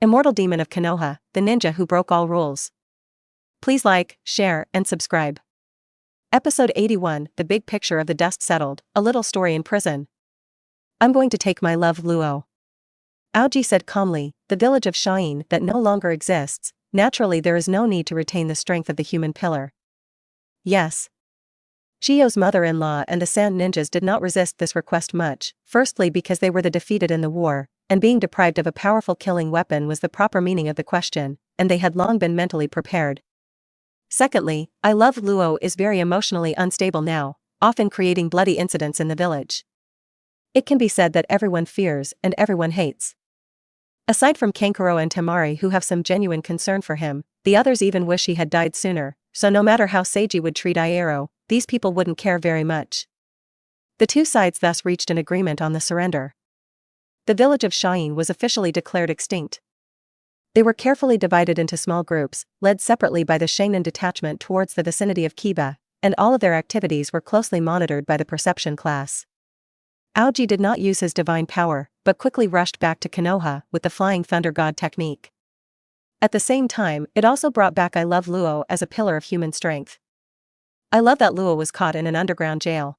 Immortal Demon of Konoha, the ninja who broke all rules. Please like, share, and subscribe. Episode 81, The Big Picture of the Dust Settled, A Little Story in Prison. I'm going to take my love Luo. Aoji said calmly, the village of Shine that no longer exists, naturally there is no need to retain the strength of the human pillar. Yes. Chiyo's mother-in-law and the sand ninjas did not resist this request much, firstly because they were the defeated in the war, and being deprived of a powerful killing weapon was the proper meaning of the question, and they had long been mentally prepared. Secondly, I love Luo is very emotionally unstable now, often creating bloody incidents in the village. It can be said that everyone fears and everyone hates. Aside from Kankuro and Temari who have some genuine concern for him, the others even wish he had died sooner, so no matter how Seiji would treat Iero, these people wouldn't care very much. The two sides thus reached an agreement on the surrender. The village of Shine was officially declared extinct. They were carefully divided into small groups, led separately by the Shainin detachment towards the vicinity of Kiba, and all of their activities were closely monitored by the perception class. Aoji did not use his divine power, but quickly rushed back to Konoha with the Flying Thunder God technique. At the same time, it also brought back I Love Luo as a pillar of human strength. I love that Luo was caught in an underground jail.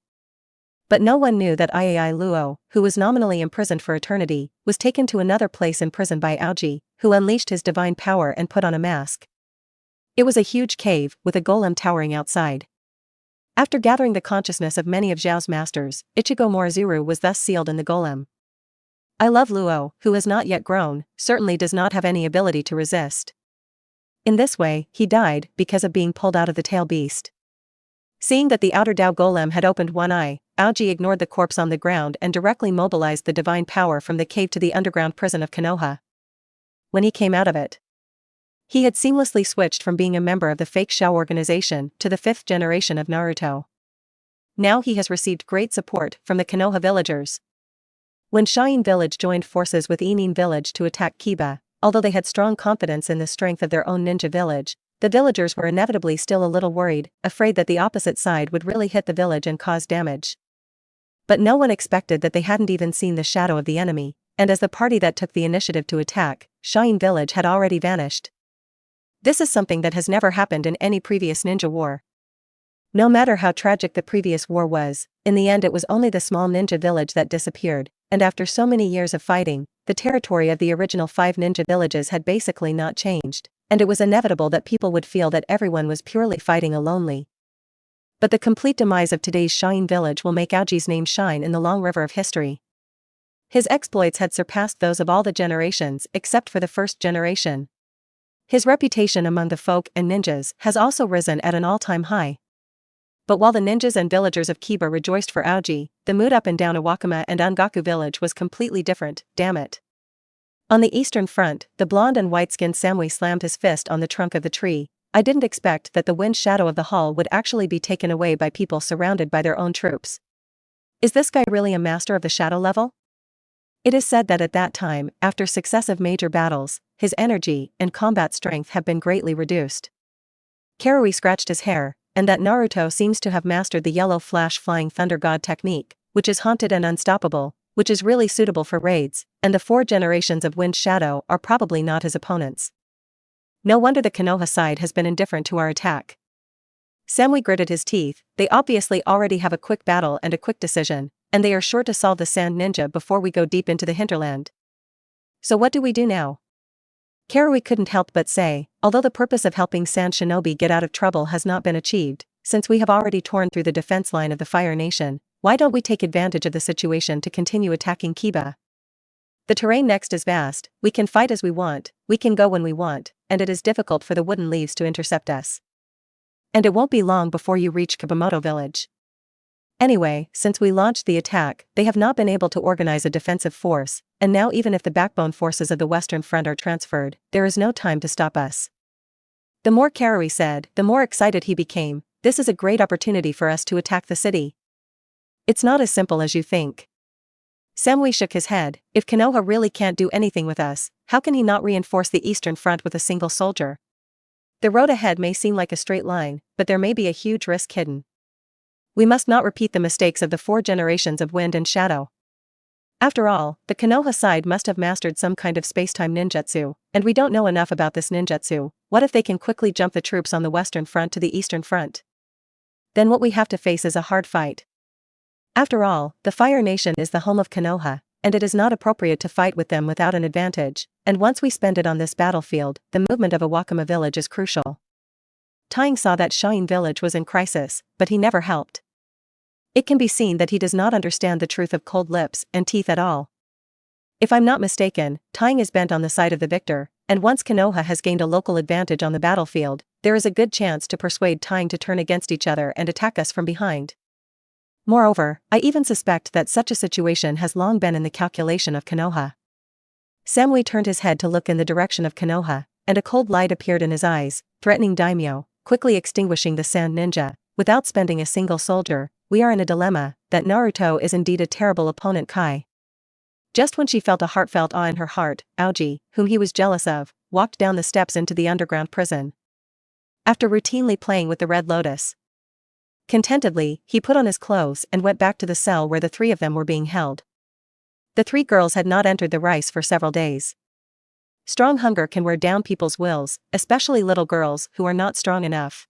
But no one knew that Iai Luo, who was nominally imprisoned for eternity, was taken to another place in prison by Aoji, who unleashed his divine power and put on a mask. It was a huge cave, with a golem towering outside. After gathering the consciousness of many of Zhao's masters, Ichigo Morizuru was thus sealed in the golem. I Love Luo, who has not yet grown, certainly does not have any ability to resist. In this way, he died because of being pulled out of the tail beast. Seeing that the outer Dao golem had opened one eye, Aoji ignored the corpse on the ground and directly mobilized the divine power from the cave to the underground prison of Konoha. When he came out of it, he had seamlessly switched from being a member of the fake Shao organization to the 5th generation of Naruto. Now he has received great support from the Konoha villagers. When Shine Village joined forces with Inin Village to attack Kiba, although they had strong confidence in the strength of their own ninja village, the villagers were inevitably still a little worried, afraid that the opposite side would really hit the village and cause damage. But no one expected that they hadn't even seen the shadow of the enemy, and as the party that took the initiative to attack, Shine Village had already vanished. This is something that has never happened in any previous ninja war. No matter how tragic the previous war was, in the end it was only the small ninja village that disappeared, and after so many years of fighting, the territory of the original 5 ninja villages had basically not changed, and it was inevitable that people would feel that everyone was purely fighting alonely. But the complete demise of today's Shine Village will make Aoji's name shine in the long river of history. His exploits had surpassed those of all the generations except for the 1st generation. His reputation among the folk and ninjas has also risen at an all-time high. But while the ninjas and villagers of Kiba rejoiced for Aoji, the mood up and down Iwakuma and Angaku village was completely different, damn it. On the eastern front, the blonde and white-skinned Samui slammed his fist on the trunk of the tree. I didn't expect that the wind shadow of the hall would actually be taken away by people surrounded by their own troops. Is this guy really a master of the shadow level? It is said that at that time, after successive major battles, his energy and combat strength have been greatly reduced. Karui scratched his hair, and that Naruto seems to have mastered the yellow flash Flying Thunder God technique, which is haunted and unstoppable, which is really suitable for raids, and the 4 generations of Wind Shadow are probably not his opponents. No wonder the Konoha side has been indifferent to our attack. Samui gritted his teeth, they obviously already have a quick battle and a quick decision, and they are sure to solve the sand ninja before we go deep into the hinterland. So what do we do now? Karui couldn't help but say, although the purpose of helping Sand Shinobi get out of trouble has not been achieved, since we have already torn through the defense line of the Fire Nation, why don't we take advantage of the situation to continue attacking Kiba? The terrain next is vast, we can fight as we want, we can go when we want, and it is difficult for the wooden leaves to intercept us. And it won't be long before you reach Kabamoto village. Anyway, since we launched the attack, they have not been able to organize a defensive force, and now even if the backbone forces of the Western Front are transferred, there is no time to stop us. The more Karui said, the more excited he became. This is a great opportunity for us to attack the city. It's not as simple as you think. Samui shook his head, if Konoha really can't do anything with us, how can he not reinforce the Eastern Front with a single soldier? The road ahead may seem like a straight line, but there may be a huge risk hidden. We must not repeat the mistakes of the 4 generations of Wind and Shadow. After all, the Konoha side must have mastered some kind of spacetime ninjutsu, and we don't know enough about this ninjutsu. What if they can quickly jump the troops on the western front to the eastern front? Then what we have to face is a hard fight. After all, the Fire Nation is the home of Konoha, and it is not appropriate to fight with them without an advantage, and once we spend it on this battlefield, the movement of a Wakama village is crucial. Tying saw that Shine village was in crisis, but he never helped. It can be seen that he does not understand the truth of cold lips and teeth at all. If I'm not mistaken, Tying is bent on the side of the victor, and once Konoha has gained a local advantage on the battlefield, there is a good chance to persuade Tying to turn against each other and attack us from behind. Moreover, I even suspect that such a situation has long been in the calculation of Konoha. Samui turned his head to look in the direction of Konoha, and a cold light appeared in his eyes, threatening Daimyo, quickly extinguishing the sand ninja. Without spending a single soldier, we are in a dilemma. That Naruto is indeed a terrible opponent. Kai. Just when she felt a heartfelt awe in her heart, Aoji, whom he was jealous of, walked down the steps into the underground prison. After routinely playing with the Red Lotus contentedly, he put on his clothes and went back to the cell where the three of them were being held. The three girls had not entered the rice for several days. Strong hunger can wear down people's wills, especially little girls who are not strong enough.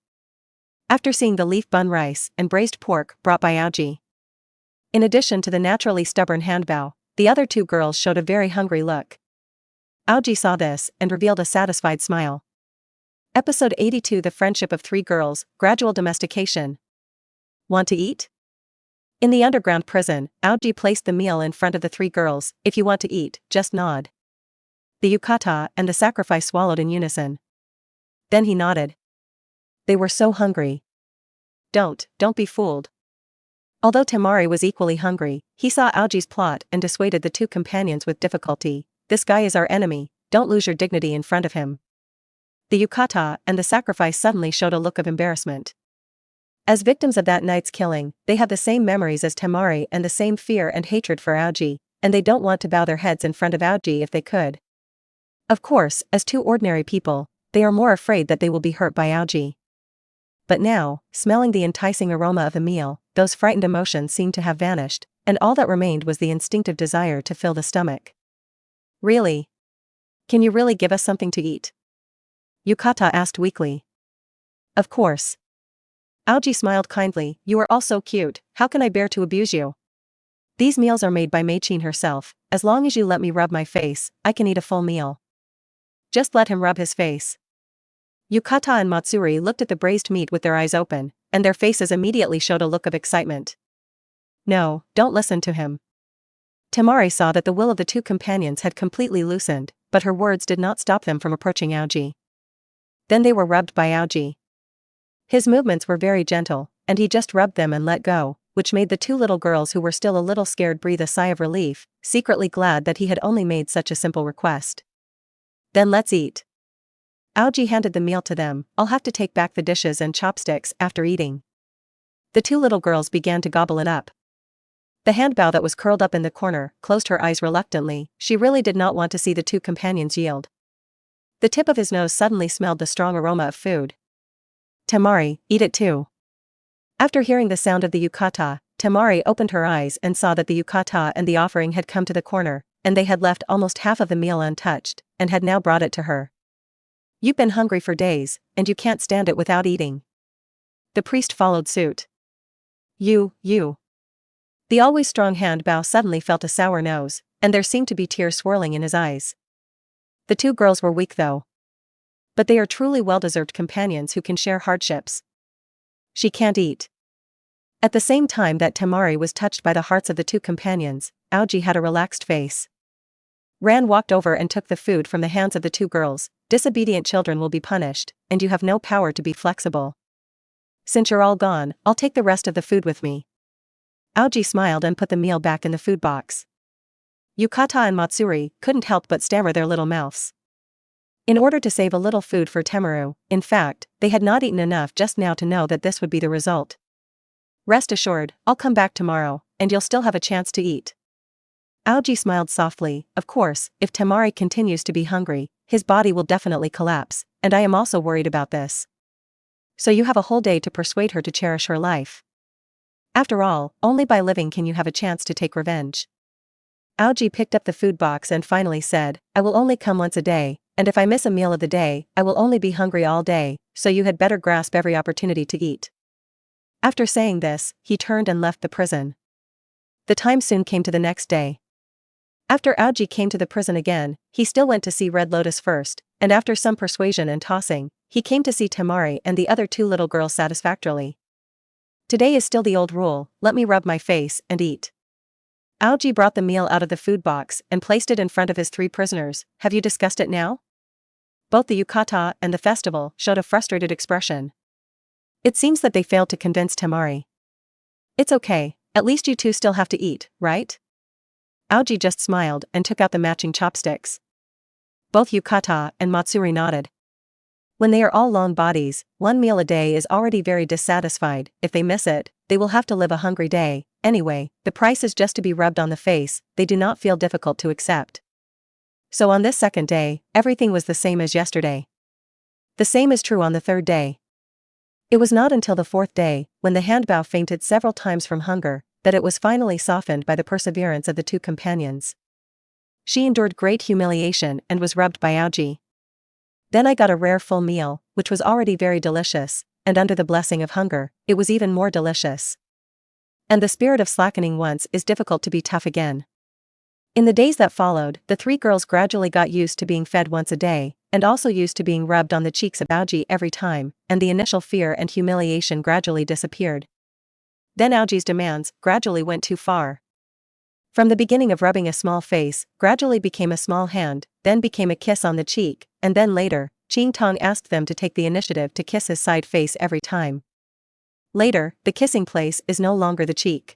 After seeing the leaf bun rice and braised pork brought by Aoji, in addition to the naturally stubborn Handbao, the other two girls showed a very hungry look. Aoji saw this and revealed a satisfied smile. Episode 82 The Friendship of Three Girls, Gradual Domestication. Want to eat? In the underground prison, Aoji placed the meal in front of the three girls. If you want to eat, just nod. The yukata and the sacrifice swallowed in unison. Then he nodded. They were so hungry. Don't be fooled. Although Temari was equally hungry, he saw Aoji's plot and dissuaded the two companions with difficulty. This guy is our enemy, don't lose your dignity in front of him. The yukata and the sacrifice suddenly showed a look of embarrassment. As victims of that night's killing, they have the same memories as Temari and the same fear and hatred for Aoji, and they don't want to bow their heads in front of Aoji if they could. Of course, as two ordinary people, they are more afraid that they will be hurt by Aoji. But now, smelling the enticing aroma of the meal, those frightened emotions seemed to have vanished, and all that remained was the instinctive desire to fill the stomach. Really? Can you really give us something to eat? Yukata asked weakly. Of course. Aoji smiled kindly. You are all so cute, how can I bear to abuse you? These meals are made by Meichin herself. As long as you let me rub my face, I can eat a full meal. Just let him rub his face. Yukata and Matsuri looked at the braised meat with their eyes open, and their faces immediately showed a look of excitement. No, don't listen to him. Temari saw that the will of the two companions had completely loosened, but her words did not stop them from approaching Aoji. Then they were rubbed by Aoji. His movements were very gentle, and he just rubbed them and let go, which made the two little girls who were still a little scared breathe a sigh of relief, secretly glad that he had only made such a simple request. Then let's eat. Aoji handed the meal to them. I'll have to take back the dishes and chopsticks after eating. The two little girls began to gobble it up. The Handbao that was curled up in the corner closed her eyes reluctantly. She really did not want to see the two companions yield. The tip of his nose suddenly smelled the strong aroma of food. Temari, eat it too. After hearing the sound of the yukata, Temari opened her eyes and saw that the yukata and the offering had come to the corner, and they had left almost half of the meal untouched, and had now brought it to her. You've been hungry for days, and you can't stand it without eating. The priest followed suit. You. The always strong Handbao suddenly felt a sour nose, and there seemed to be tears swirling in his eyes. The two girls were weak though. But they are truly well-deserved companions who can share hardships. She can't eat. At the same time that Temari was touched by the hearts of the two companions, Aoji had a relaxed face. Ran walked over and took the food from the hands of the two girls. Disobedient children will be punished, and you have no power to be flexible. Since you're all gone, I'll take the rest of the food with me. Aoji smiled and put the meal back in the food box. Yukata and Matsuri couldn't help but stammer their little mouths. In order to save a little food for Temaru, in fact, they had not eaten enough just now to know that this would be the result. Rest assured, I'll come back tomorrow, and you'll still have a chance to eat. Aoji smiled softly. Of course, if Temari continues to be hungry, his body will definitely collapse, and I am also worried about this. So you have a whole day to persuade her to cherish her life. After all, only by living can you have a chance to take revenge. Aoji picked up the food box and finally said, I will only come once a day, and if I miss a meal of the day, I will only be hungry all day, so you had better grasp every opportunity to eat. After saying this, he turned and left the prison. The time soon came to the next day. After Aoji came to the prison again, he still went to see Red Lotus first, and after some persuasion and tossing, he came to see Temari and the other two little girls satisfactorily. Today is still the old rule, let me rub my face and eat. Aoji brought the meal out of the food box and placed it in front of his three prisoners. Have you discussed it now? Both the yukata and the festival showed a frustrated expression. It seems that they failed to convince Temari. It's okay, at least you two still have to eat, right? Aoji just smiled and took out the matching chopsticks. Both yukata and Matsuri nodded. When they are all long bodies, one meal a day is already very dissatisfied. If they miss it, they will have to live a hungry day. Anyway, the price is just to be rubbed on the face. They do not feel difficult to accept. So on this second day, everything was the same as yesterday. The same is true on the third day. It was not until the fourth day, when the handbow fainted several times from hunger, that it was finally softened by the perseverance of the two companions. She endured great humiliation and was rubbed by Aoji. Then I got a rare full meal, which was already very delicious, and under the blessing of hunger, it was even more delicious. And the spirit of slackening once is difficult to be tough again. In the days that followed, the three girls gradually got used to being fed once a day, and also used to being rubbed on the cheeks of Aoji every time, and the initial fear and humiliation gradually disappeared. Then Aoji's demands gradually went too far. From the beginning of rubbing a small face, gradually became a small hand, then became a kiss on the cheek, and then later, Ching Tong asked them to take the initiative to kiss his side face every time. Later, the kissing place is no longer the cheek.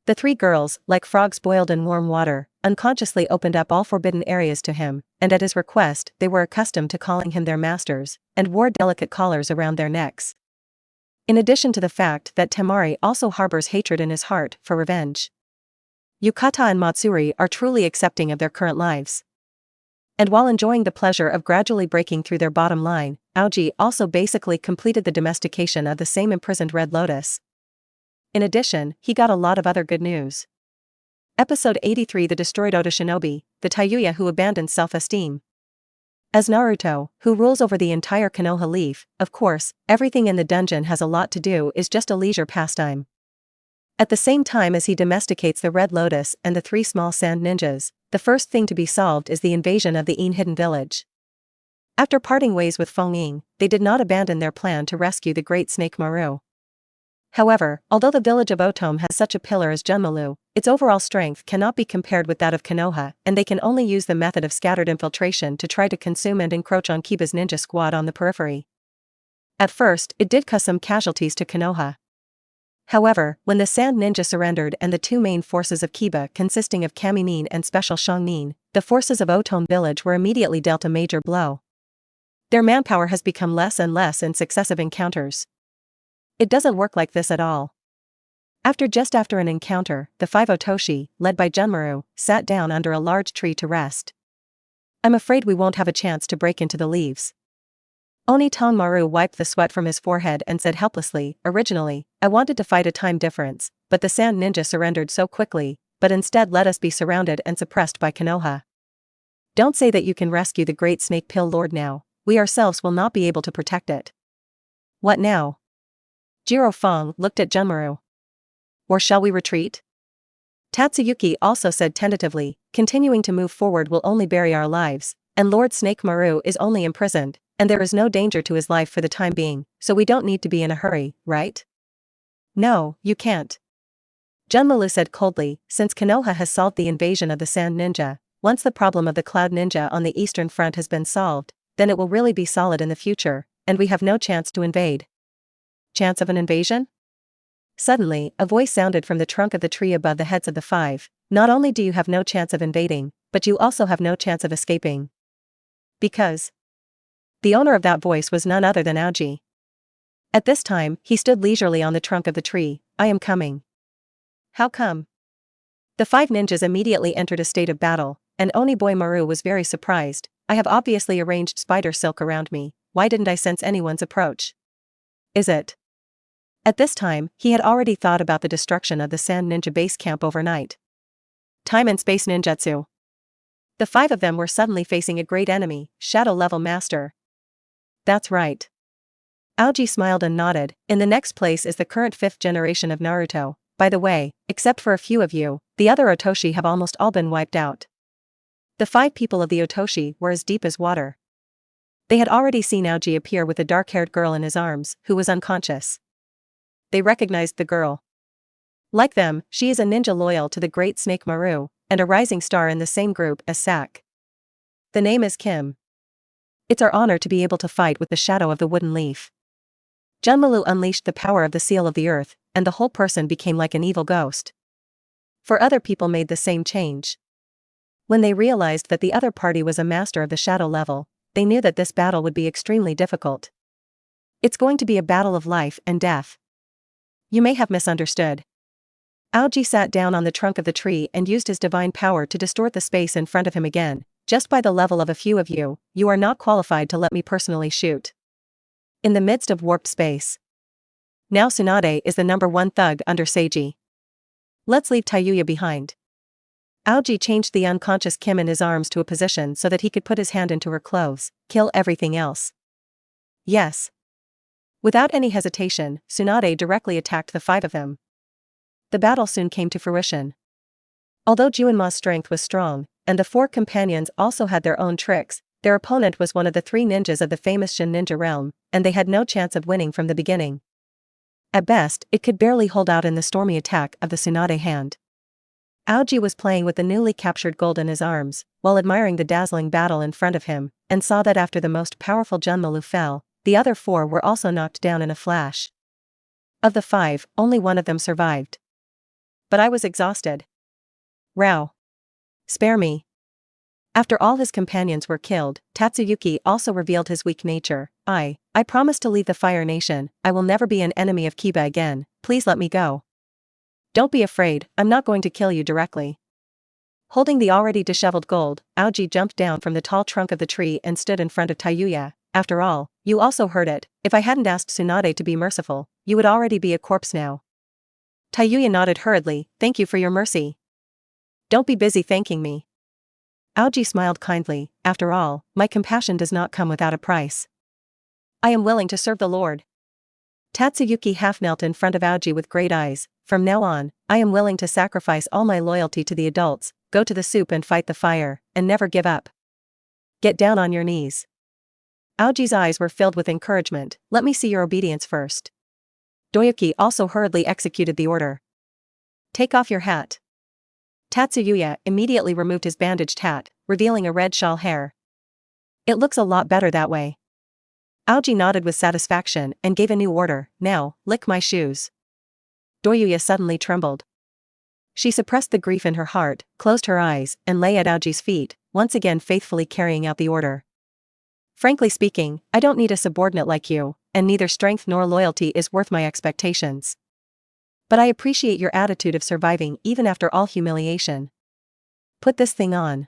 The three girls, like frogs boiled in warm water, unconsciously opened up all forbidden areas to him, and at his request they were accustomed to calling him their masters, and wore delicate collars around their necks. In addition to the fact that Temari also harbors hatred in his heart for revenge. Yukata and Matsuri are truly accepting of their current lives. And while enjoying the pleasure of gradually breaking through their bottom line, Aoji also basically completed the domestication of the same imprisoned Red Lotus. In addition, he got a lot of other good news. Episode 83 The Destroyed Oda Shinobi, the Taiyuya who abandoned self-esteem. As Naruto, who rules over the entire Konoha leaf, of course, everything in the dungeon has a lot to do is just a leisure pastime. At the same time as he domesticates the Red Lotus and the three small sand ninjas, the first thing to be solved is the invasion of the Ine hidden village. After parting ways with Feng Ying, they did not abandon their plan to rescue the Great Snake Maru. However, although the village of Otome has such a pillar as Junmalu, its overall strength cannot be compared with that of Konoha, and they can only use the method of scattered infiltration to try to consume and encroach on Kiba's ninja squad on the periphery. At first, it did cause some casualties to Konoha. However, when the Sand Ninja surrendered and the two main forces of Kiba consisting of Kami Nin and Special Shang Nin, the forces of Otome village were immediately dealt a major blow. Their manpower has become less and less in successive encounters. It doesn't work like this at all. After an encounter, the five Otoshi, led by Junmaru, sat down under a large tree to rest. I'm afraid we won't have a chance to break into the leaves. Oni Tong Maru wiped the sweat from his forehead and said helplessly, originally, I wanted to fight a time difference, but the Sand Ninja surrendered so quickly, but instead let us be surrounded and suppressed by Konoha. Don't say that you can rescue the Great Snake Pill Lord now, we ourselves will not be able to protect it. What now? Jiro Fong looked at Junmaru. Or shall we retreat? Tatsuyuki also said tentatively, continuing to move forward will only bury our lives, and Lord Snake Maru is only imprisoned, and there is no danger to his life for the time being, so we don't need to be in a hurry, right? No, you can't. Junmalu said coldly, since Konoha has solved the invasion of the Sand Ninja, once the problem of the Cloud Ninja on the eastern front has been solved, then it will really be solid in the future, and we have no chance to invade. Chance of an invasion? Suddenly, a voice sounded from the trunk of the tree above the heads of the five. Not only do you have no chance of invading, but you also have no chance of escaping. Because the owner of that voice was none other than Aoji. At this time, he stood leisurely on the trunk of the tree. I am coming. How come? The five ninjas immediately entered a state of battle, and Oni-boy Maru was very surprised. I have obviously arranged spider silk around me, why didn't I sense anyone's approach? Is it? At this time, he had already thought about the destruction of the Sand Ninja base camp overnight. Time and space ninjutsu. The 5 of them were suddenly facing a great enemy, shadow-level master. That's right. Aoji smiled and nodded. In the next place is the current 5th generation of Naruto. By the way, except for a few of you, the other Otoshi have almost all been wiped out. The 5 people of the Otoshi were as deep as water. They had already seen Aoji appear with a dark-haired girl in his arms, who was unconscious. They recognized the girl. Like them, she is a ninja loyal to the Great Snake Maru, and a rising star in the same group as Sak. The name is Kim. It's our honor to be able to fight with the shadow of the wooden leaf. Junmalu unleashed the power of the seal of the earth, and the whole person became like an evil ghost. For other people made the same change. When they realized that the other party was a master of the shadow level, they knew that this battle would be extremely difficult. It's going to be a battle of life and death. You may have misunderstood. Aoji sat down on the trunk of the tree and used his divine power to distort the space in front of him again. Just by the level of a few of you, you are not qualified to let me personally shoot. In the midst of warped space. Now Tsunade is the #1 thug under Seiji. Let's leave Tayuya behind. Aoji changed the unconscious Kim in his arms to a position so that he could put his hand into her clothes, kill everything else. Yes. Without any hesitation, Tsunade directly attacked the 5 of them. The battle soon came to fruition. Although Juinma's strength was strong, and the 4 companions also had their own tricks, their opponent was one of the 3 ninjas of the famous Shin Ninja realm, and they had no chance of winning from the beginning. At best, it could barely hold out in the stormy attack of the Tsunade hand. Aoji was playing with the newly captured gold in his arms, while admiring the dazzling battle in front of him, and saw that after the most powerful Junmalu fell, the other 4 were also knocked down in a flash. Of the 5, only 1 of them survived. But I was exhausted. Rao. Spare me. After all his companions were killed, Tatsuyuki also revealed his weak nature. I promise to leave the Fire Nation. I will never be an enemy of Kiba again. Please let me go. Don't be afraid, I'm not going to kill you directly. Holding the already disheveled gold, Aoji jumped down from the tall trunk of the tree and stood in front of Tayuya. After all, you also heard it. If I hadn't asked Tsunade to be merciful, you would already be a corpse now. Tayuya nodded hurriedly. Thank you for your mercy. Don't be busy thanking me. Aoji smiled kindly. After all, my compassion does not come without a price. I am willing to serve the Lord. Tatsuyuki half knelt in front of Aoji with great eyes. From now on, I am willing to sacrifice all my loyalty to the adults, go to the soup and fight the fire, and never give up. Get down on your knees. Aoji's eyes were filled with encouragement. Let me see your obedience first. Doyuki also hurriedly executed the order. Take off your hat. Tatsuyuya immediately removed his bandaged hat, revealing a red shawl hair. It looks a lot better that way. Aoji nodded with satisfaction and gave a new order. Now, lick my shoes. Doyuya suddenly trembled. She suppressed the grief in her heart, closed her eyes, and lay at Aoji's feet, once again faithfully carrying out the order. Frankly speaking, I don't need a subordinate like you, and neither strength nor loyalty is worth my expectations. But I appreciate your attitude of surviving even after all humiliation. Put this thing on.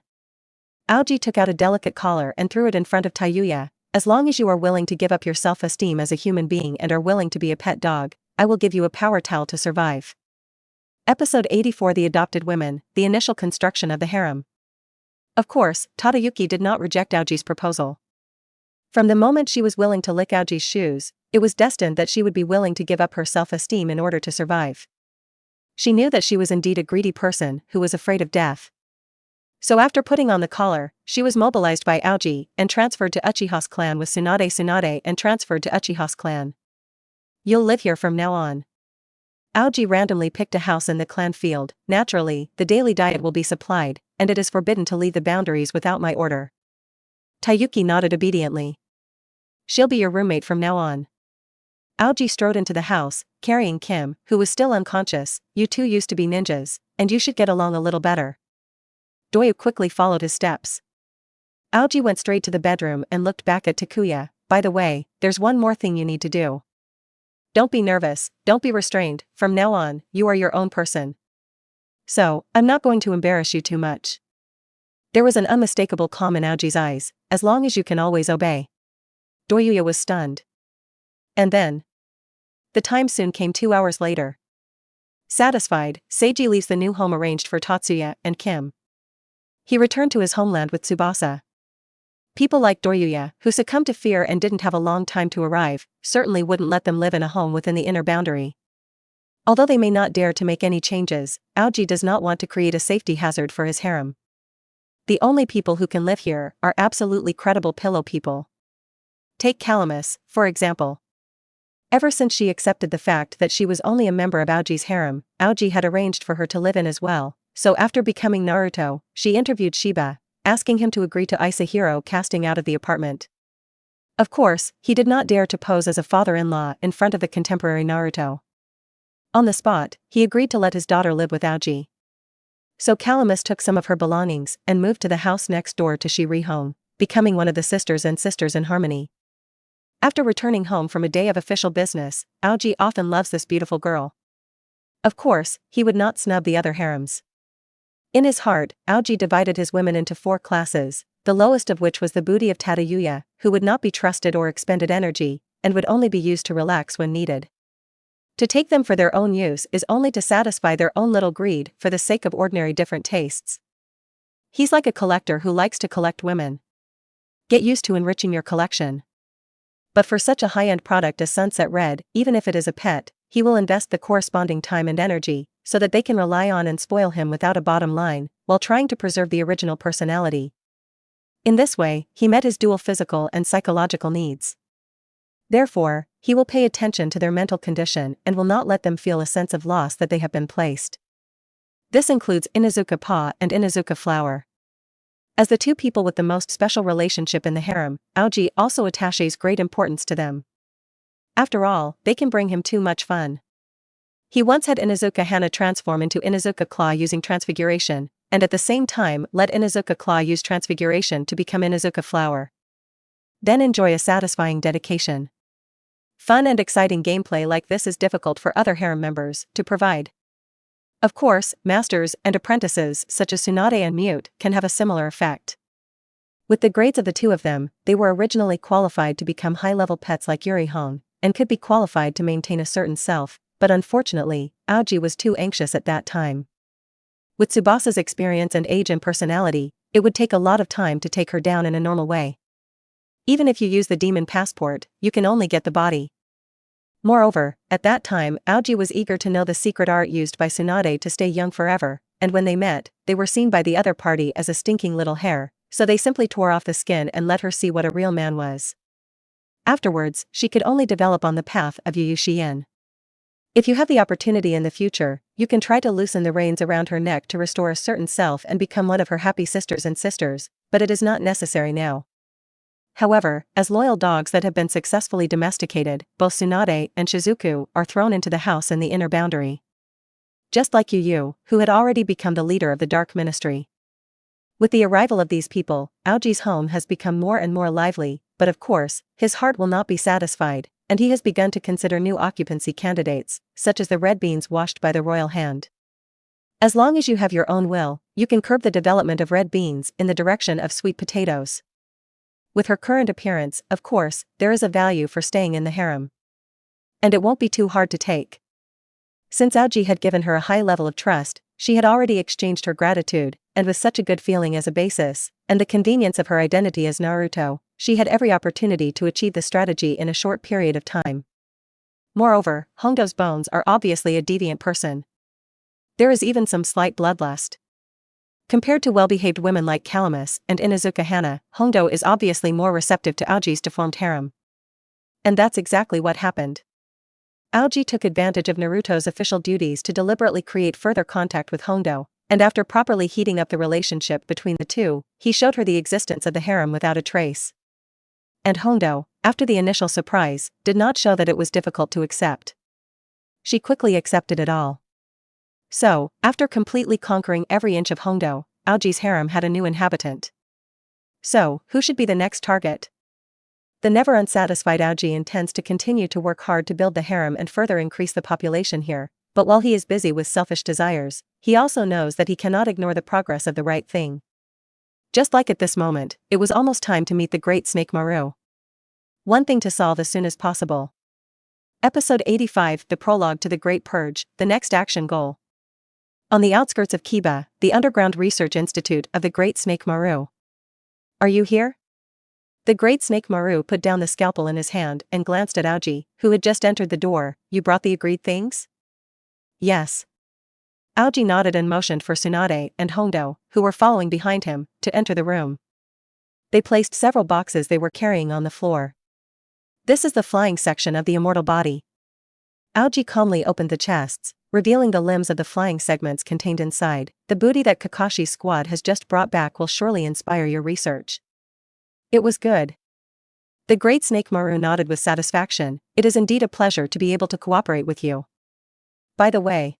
Aoji took out a delicate collar and threw it in front of Tayuya. As long as you are willing to give up your self-esteem as a human being and are willing to be a pet dog, I will give you a power towel to survive. Episode 84 The Adopted Women, the initial construction of the harem. Of course, Tadayuki did not reject Aoji's proposal. From the moment she was willing to lick Aoji's shoes, it was destined that she would be willing to give up her self-esteem in order to survive. She knew that she was indeed a greedy person who was afraid of death. So after putting on the collar, she was mobilized by Aoji and transferred to Uchiha's clan with Tsunade and transferred to Uchiha's clan. You'll live here from now on. Aoji randomly picked a house in the clan field. Naturally, the daily diet will be supplied, and it is forbidden to leave the boundaries without my order. Tayuki nodded obediently. She'll be your roommate from now on. Aoji strode into the house, carrying Kim, who was still unconscious. You two used to be ninjas, and you should get along a little better. Doyu quickly followed his steps. Aoji went straight to the bedroom and looked back at Takuya. By the way, there's one more thing you need to do. Don't be nervous, don't be restrained, from now on, you are your own person. So, I'm not going to embarrass you too much. There was an unmistakable calm in Aoji's eyes. As long as you can always obey. Doyuya was stunned. And then. The time soon came 2 hours later. Satisfied, Seiji leaves the new home arranged for Tatsuya and Kim. He returned to his homeland with Tsubasa. People like Doryuya, who succumbed to fear and didn't have a long time to arrive, certainly wouldn't let them live in a home within the inner boundary. Although they may not dare to make any changes, Aoji does not want to create a safety hazard for his harem. The only people who can live here are absolutely credible pillow people. Take Calamus, for example. Ever since she accepted the fact that she was only a member of Aoji's harem, Aoji had arranged for her to live in as well, so after becoming Naruto, she interviewed Shiba, asking him to agree to Isahiro casting out of the apartment. Of course, he did not dare to pose as a father-in-law in front of the contemporary Naruto. On the spot, he agreed to let his daughter live with Aoji. So Calamus took some of her belongings and moved to the house next door to Shiri home, becoming one of the sisters and sisters in harmony. After returning home from a day of official business, Aoji often loves this beautiful girl. Of course, he would not snub the other harems. In his heart, Aoji divided his women into 4 classes, the lowest of which was the booty of Tadayuya, who would not be trusted or expended energy, and would only be used to relax when needed. To take them for their own use is only to satisfy their own little greed for the sake of ordinary different tastes. He's like a collector who likes to collect women. Get used to enriching your collection. But for such a high-end product as Sunset Red, even if it is a pet, he will invest the corresponding time and energy, so that they can rely on and spoil him without a bottom line, while trying to preserve the original personality. In this way, he met his dual physical and psychological needs. Therefore, he will pay attention to their mental condition and will not let them feel a sense of loss that they have been placed. This includes Inuzuka Pa and Inuzuka Flower. As the 2 people with the most special relationship in the harem, Aoji also attaches great importance to them. After all, they can bring him too much fun. He once had Inuzuka Hana transform into Inuzuka Claw using transfiguration, and at the same time let Inuzuka Claw use transfiguration to become Inuzuka Flower. Then enjoy a satisfying dedication. Fun and exciting gameplay like this is difficult for other harem members to provide. Of course, masters and apprentices such as Tsunade and Mute can have a similar effect. With the grades of the 2 of them, they were originally qualified to become high-level pets like Yurihon, and could be qualified to maintain a certain self, but unfortunately, Aoji was too anxious at that time. With Tsubasa's experience and age and personality, it would take a lot of time to take her down in a normal way. Even if you use the demon passport, you can only get the body. Moreover, at that time, Aoji was eager to know the secret art used by Tsunade to stay young forever, and when they met, they were seen by the other party as a stinking little hair, so they simply tore off the skin and let her see what a real man was. Afterwards, she could only develop on the path of Yu Shien. If you have the opportunity in the future, you can try to loosen the reins around her neck to restore a certain self and become one of her happy sisters and sisters, but it is not necessary now. However, as loyal dogs that have been successfully domesticated, both Tsunade and Shizuku are thrown into the house in the inner boundary. Just like Yu, who had already become the leader of the Dark Ministry. With the arrival of these people, Aoji's home has become more and more lively, but of course, his heart will not be satisfied, and he has begun to consider new occupancy candidates, such as the red beans washed by the royal hand. As long as you have your own will, you can curb the development of red beans in the direction of sweet potatoes. With her current appearance, of course, there is a value for staying in the harem. And it won't be too hard to take. Since Aoji had given her a high level of trust, she had already exchanged her gratitude, and with such a good feeling as a basis, and the convenience of her identity as Naruto, she had every opportunity to achieve the strategy in a short period of time. Moreover, Hondo's bones are obviously a deviant person. There is even some slight bloodlust. Compared to well-behaved women like Calamus and Inuzuka Hana, Hondo is obviously more receptive to Aoji's deformed harem. And that's exactly what happened. Aoji took advantage of Naruto's official duties to deliberately create further contact with Hondo, and after properly heating up the relationship between the 2, he showed her the existence of the harem without a trace. And Hondo, after the initial surprise, did not show that it was difficult to accept. She quickly accepted it all. So, after completely conquering every inch of Hondo, Aoji's harem had a new inhabitant. So, who should be the next target? The never unsatisfied Aoji intends to continue to work hard to build the harem and further increase the population here, but while he is busy with selfish desires, he also knows that he cannot ignore the progress of the right thing. Just like at this moment, it was almost time to meet the Great Snake Maru. One thing to solve as soon as possible. Episode 85, The Prologue to the Great Purge, the next action goal. On the outskirts of Kiba, the underground research institute of the Great Snake Maru. Are you here? The Great Snake Maru put down the scalpel in his hand and glanced at Aoji, who had just entered the door. You brought the agreed things? Yes. Aoji nodded and motioned for Tsunade and Hondo, who were following behind him, to enter the room. They placed several boxes they were carrying on the floor. This is the flying section of the immortal body. Aoji calmly opened the chests, revealing the limbs of the flying segments contained inside. The booty that Kakashi's squad has just brought back will surely inspire your research. It was good. The Great Snake Maru nodded with satisfaction. It is indeed a pleasure to be able to cooperate with you. By the way.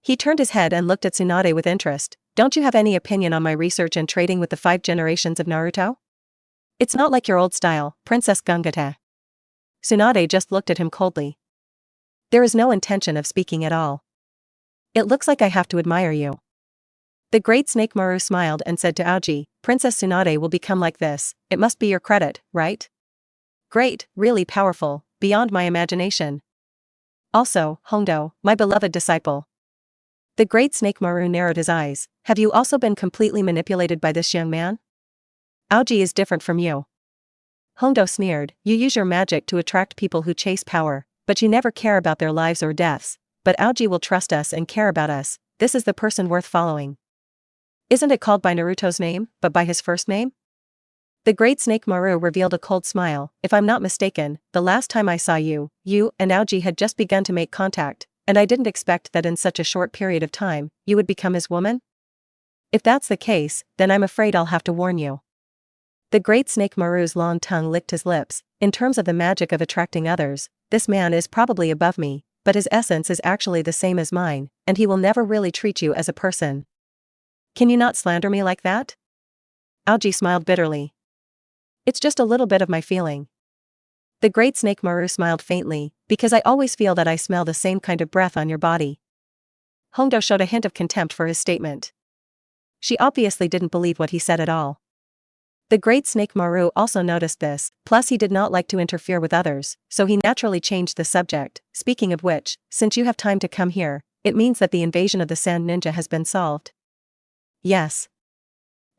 He turned his head and looked at Tsunade with interest. Don't you have any opinion on my research and trading with the 5 generations of Naruto? It's not like your old style, Princess Gungate. Tsunade just looked at him coldly. There is no intention of speaking at all. It looks like I have to admire you. The Great Snake Maru smiled and said to Aoji, Princess Tsunade will become like this, it must be your credit, right? Great, really powerful, beyond my imagination. Also, Hondo, my beloved disciple. The Great Snake Maru narrowed his eyes. Have you also been completely manipulated by this young man? Aoji is different from you. Hondo sneered, you use your magic to attract people who chase power, but you never care about their lives or deaths. But Aoji will trust us and care about us. This is the person worth following. Isn't it called by Naruto's name, but by his first name? The Great Snake Maru revealed a cold smile. If I'm not mistaken, the last time I saw you and Aoji had just begun to make contact, and I didn't expect that in such a short period of time, you would become his woman? If that's the case, then I'm afraid I'll have to warn you. The Great Snake Maru's long tongue licked his lips. In terms of the magic of attracting others, this man is probably above me, but his essence is actually the same as mine, and he will never really treat you as a person. Can you not slander me like that? Aoji smiled bitterly. It's just a little bit of my feeling. The Great Snake Maru smiled faintly, because I always feel that I smell the same kind of breath on your body. Hondo showed a hint of contempt for his statement. She obviously didn't believe what he said at all. The Great Snake Maru also noticed this, plus he did not like to interfere with others, so he naturally changed the subject. Speaking of which, since you have time to come here, it means that the invasion of the Sand Ninja has been solved. Yes.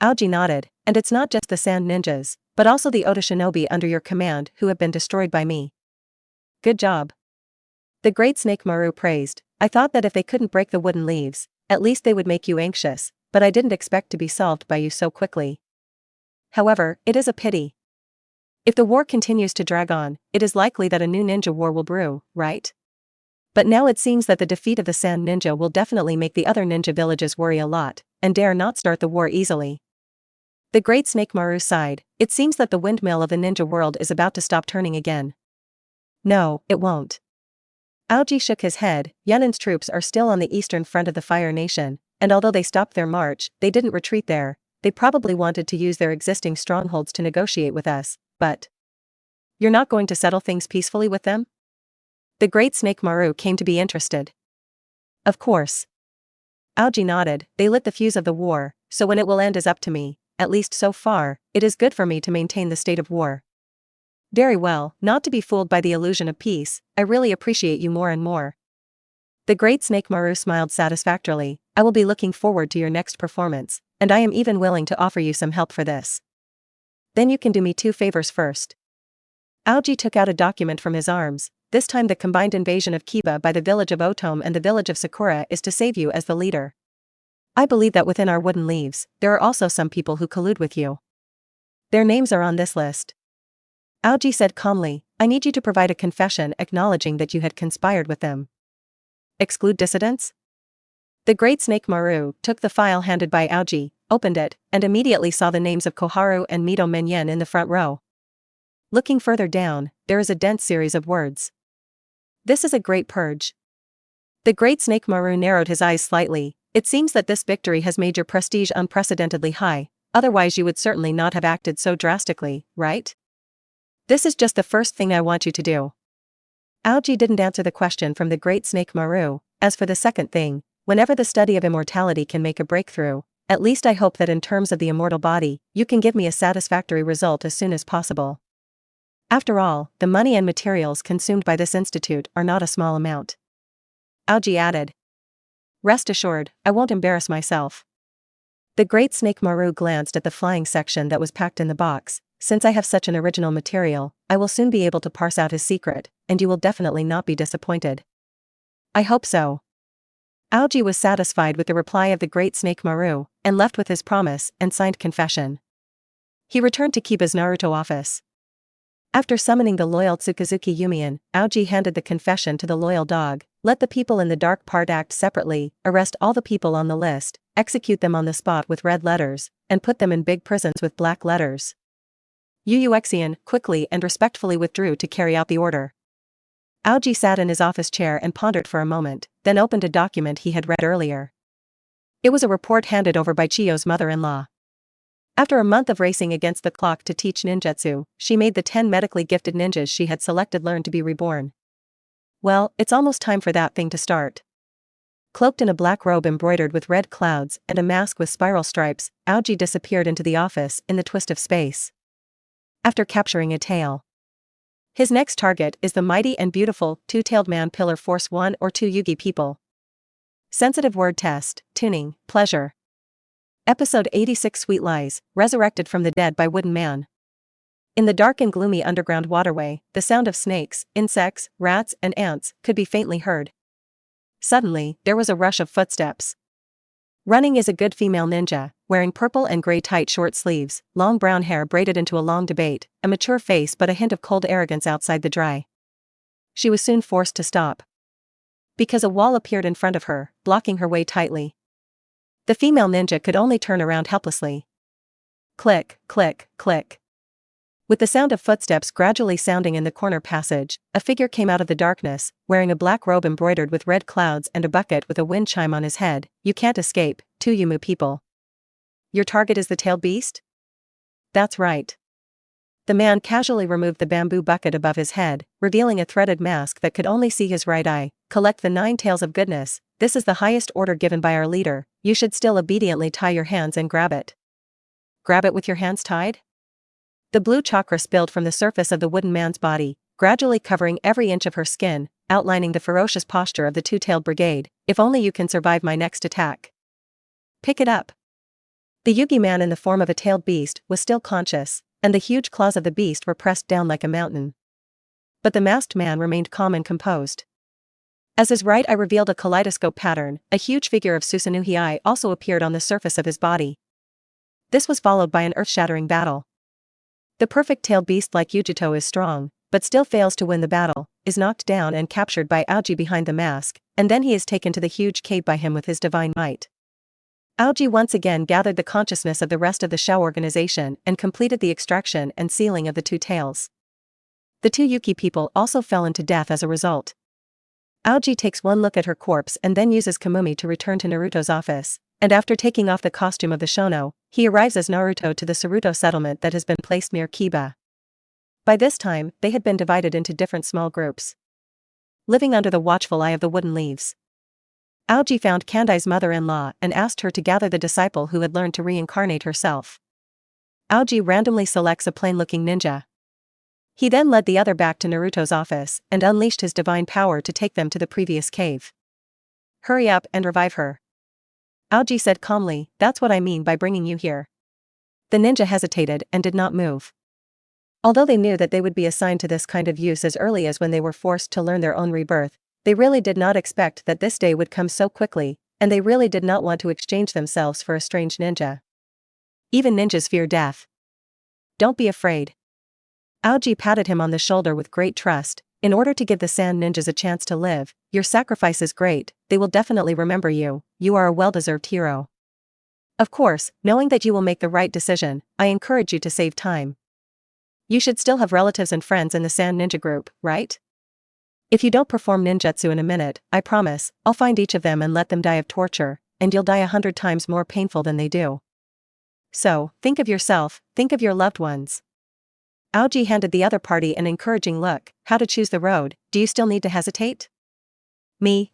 Aoji nodded, and it's not just the Sand Ninjas, but also the Oda Shinobi under your command who have been destroyed by me. Good job. The Great Snake Maru praised. I thought that if they couldn't break the wooden leaves, at least they would make you anxious, but I didn't expect to be solved by you so quickly. However, it is a pity. If the war continues to drag on, it is likely that a new ninja war will brew, right? But now it seems that the defeat of the Sand Ninja will definitely make the other ninja villages worry a lot, and dare not start the war easily. The Great Snake Maru sighed. It seems that the windmill of the ninja world is about to stop turning again. No, it won't. Aoji shook his head. Yunin's troops are still on the eastern front of the Fire Nation, and although they stopped their march, they didn't retreat there. They probably wanted to use their existing strongholds to negotiate with us, but... You're not going to settle things peacefully with them? The Great Snake Maru came to be interested. Of course. Aoji nodded. They lit the fuse of the war, so when it will end is up to me. At least so far, it is good for me to maintain the state of war. Very well, not to be fooled by the illusion of peace, I really appreciate you more and more. The Great Snake Maru smiled satisfactorily. I will be looking forward to your next performance, and I am even willing to offer you some help for this. Then you can do me 2 favors first. Aoji took out a document from his arms. This time the combined invasion of Kiba by the village of Otome and the village of Sakura is to save you as the leader. I believe that within our wooden leaves, there are also some people who collude with you. Their names are on this list. Aoji said calmly, I need you to provide a confession acknowledging that you had conspired with them. Exclude dissidents? The Great Snake Maru took the file handed by Aoji, opened it, and immediately saw the names of Koharu and Mito Menyen in the front row. Looking further down, there is a dense series of words. This is a great purge. The Great Snake Maru narrowed his eyes slightly. It seems that this victory has made your prestige unprecedentedly high, otherwise you would certainly not have acted so drastically, right? This is just the first thing I want you to do. Aoji didn't answer the question from the Great Snake Maru. As for the second thing, whenever the study of immortality can make a breakthrough, at least I hope that in terms of the immortal body, you can give me a satisfactory result as soon as possible. After all, the money and materials consumed by this institute are not a small amount. Aoji added. Rest assured, I won't embarrass myself. The Great Snake Maru glanced at the flying section that was packed in the box. Since I have such an original material, I will soon be able to parse out his secret, and you will definitely not be disappointed. I hope so. Aoji was satisfied with the reply of the Great Snake Maru, and left with his promise and signed confession. He returned to Kiba's Naruto office. After summoning the loyal Tsukazuki Yumian, Aoji handed the confession to the loyal dog. Let the people in the dark part act separately, arrest all the people on the list, execute them on the spot with red letters, and put them in big prisons with black letters. Yu Uexian quickly and respectfully withdrew to carry out the order. Aoji sat in his office chair and pondered for a moment, then opened a document he had read earlier. It was a report handed over by Chiyo's mother-in-law. After a month of racing against the clock to teach ninjutsu, she made the 10 medically gifted ninjas she had selected learn to be reborn. Well, it's almost time for that thing to start. Cloaked in a black robe embroidered with red clouds and a mask with spiral stripes, Aoji disappeared into the office in the twist of space. After capturing a tail. His next target is the mighty and beautiful two-tailed man Pillar Force 1 or 2 Yugi people. Sensitive word test, tuning, pleasure. Episode 86 Sweet Lies, resurrected from the dead by Wooden Man. In the dark and gloomy underground waterway, the sound of snakes, insects, rats, and ants could be faintly heard. Suddenly, there was a rush of footsteps. Running is a good female ninja, wearing purple and gray tight short sleeves, long brown hair braided into a long debate, a mature face but a hint of cold arrogance outside the dry. She was soon forced to stop. Because a wall appeared in front of her, blocking her way tightly. The female ninja could only turn around helplessly. Click, click, click. With the sound of footsteps gradually sounding in the corner passage, a figure came out of the darkness, wearing a black robe embroidered with red clouds and a bucket with a wind chime on his head. You can't escape, 2 Yumu people. Your target is the tailed beast? That's right. The man casually removed the bamboo bucket above his head, revealing a threaded mask that could only see his right eye. Collect the 9 tails of goodness. This is the highest order given by our leader. You should still obediently tie your hands and grab it. Grab it with your hands tied? The blue chakra spilled from the surface of the wooden man's body, gradually covering every inch of her skin, outlining the ferocious posture of the two-tailed brigade. If only you can survive my next attack. Pick it up. The Yugi man in the form of a tailed beast was still conscious, and the huge claws of the beast were pressed down like a mountain. But the masked man remained calm and composed. As his right eye revealed a kaleidoscope pattern, a huge figure of Susanuhi Eye also appeared on the surface of his body. This was followed by an earth-shattering battle. The perfect tailed beast like Yujito is strong, but still fails to win the battle, is knocked down and captured by Aoji behind the mask, and then he is taken to the huge cave by him with his divine might. Aoji once again gathered the consciousness of the rest of the Shao organization and completed the extraction and sealing of the 2 tails. The 2 Yuki people also fell into death as a result. Aoji takes one look at her corpse and then uses Kamumi to return to Naruto's office, and after taking off the costume of the Shono, he arrives as Naruto to the Saruto settlement that has been placed near Kiba. By this time, they had been divided into different small groups. Living under the watchful eye of the wooden leaves. Aoji found Kandai's mother-in-law and asked her to gather the disciple who had learned to reincarnate herself. Aoji randomly selects a plain-looking ninja. He then led the other back to Naruto's office and unleashed his divine power to take them to the previous cave. Hurry up and revive her. Aoji said calmly, that's what I mean by bringing you here. The ninja hesitated and did not move. Although they knew that they would be assigned to this kind of use as early as when they were forced to learn their own rebirth, they really did not expect that this day would come so quickly, and they really did not want to exchange themselves for a strange ninja. Even ninjas fear death. Don't be afraid. Aoji patted him on the shoulder with great trust. In order to give the sand ninjas a chance to live, your sacrifice is great, they will definitely remember you, you are a well-deserved hero. Of course, knowing that you will make the right decision, I encourage you to save time. You should still have relatives and friends in the sand ninja group, right? If you don't perform ninjutsu in a minute, I promise, I'll find each of them and let them die of torture, and you'll die 100 times more painful than they do. So, think of yourself, think of your loved ones. Aoji handed the other party an encouraging look. How to choose the road, do you still need to hesitate? Me.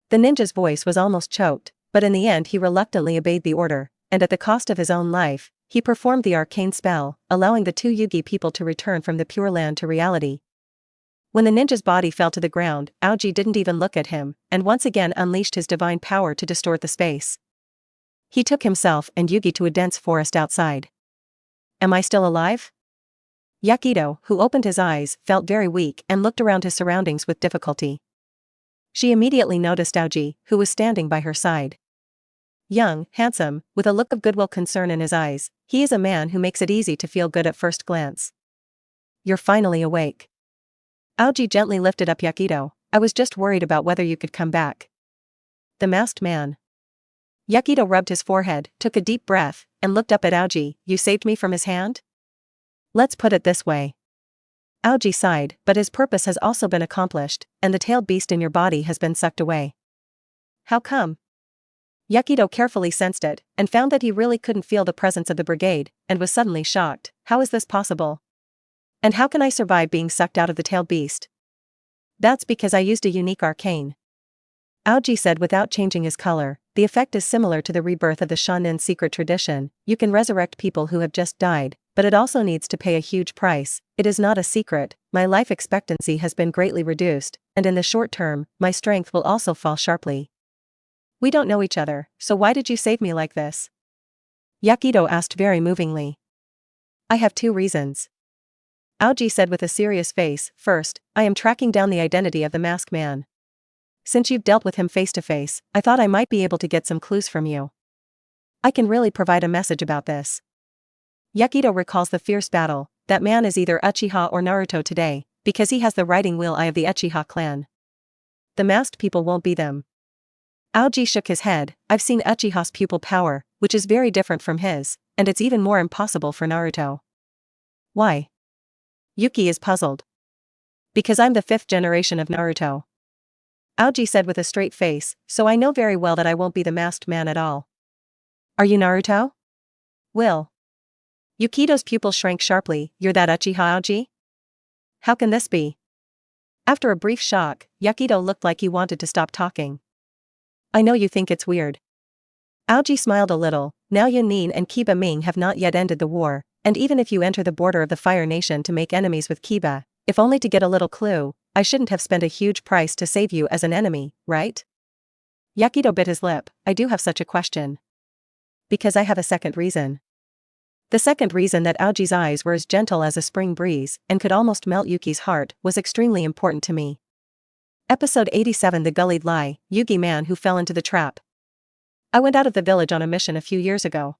The ninja's voice was almost choked, but in the end he reluctantly obeyed the order, and at the cost of his own life, He performed the arcane spell, allowing the two Yugi people to return from the Pure Land to reality. When the ninja's body fell to the ground, Aoji didn't even look at him, and once again unleashed his divine power to distort the space. He took himself and Yugi to a dense forest outside. Am I still alive? Yakido, who opened his eyes, felt very weak and looked around his surroundings with difficulty. She immediately noticed Aoji, who was standing by her side. Young, handsome, with a look of goodwill concern in his eyes, he is a man who makes it easy to feel good at first glance. You're finally awake. Aoji gently lifted up Yakido. I was just worried about whether you could come back. The masked man. Yakido rubbed his forehead, took a deep breath, and looked up at Aoji. You saved me from his hand? Let's put it this way. Aoji sighed, but his purpose has also been accomplished, and the tailed beast in your body has been sucked away. How come? Yakido carefully sensed it, and found that he really couldn't feel the presence of the brigade, and was suddenly shocked. How is this possible? And how can I survive being sucked out of the tailed beast? That's because I used a unique arcane. Aoji said without changing his color. The effect is similar to the rebirth of the Shonin secret tradition. You can resurrect people who have just died, but it also needs to pay a huge price. It is not a secret, my life expectancy has been greatly reduced, and in the short term, my strength will also fall sharply. We don't know each other, so why did you save me like this? Yakido asked very movingly. I have 2 reasons. Aoji said with a serious face. First, I am tracking down the identity of the masked man. Since you've dealt with him face to face, I thought I might be able to get some clues from you. I can really provide a message about this. Yakido recalls the fierce battle. That man is either Uchiha or Naruto today, because he has the riding wheel eye of the Uchiha clan. The masked people won't be them. Aoji shook his head. I've seen Uchiha's pupil power, which is very different from his, and it's even more impossible for Naruto. Why? Yuki is puzzled. Because I'm the 5th generation of Naruto. Aoji said with a straight face, so I know very well that I won't be the masked man at all. Are you Naruto? Will. Yukido's pupil shrank sharply. You're that Uchiha Aoji? How can this be? After a brief shock, Yakido looked like he wanted to stop talking. I know you think it's weird. Aoji smiled a little. Now Yunin and Kiba Ming have not yet ended the war, and even if you enter the border of the Fire Nation to make enemies with Kiba, if only to get a little clue, I shouldn't have spent a huge price to save you as an enemy, right? Yakido bit his lip. I do have such a question. Because I have a second reason. The second reason that Aoji's eyes were as gentle as a spring breeze and could almost melt Yuki's heart was extremely important to me. Episode 87 The Gullied Lie, Yugi Man Who Fell into the Trap. I went out of the village on a mission a few years ago.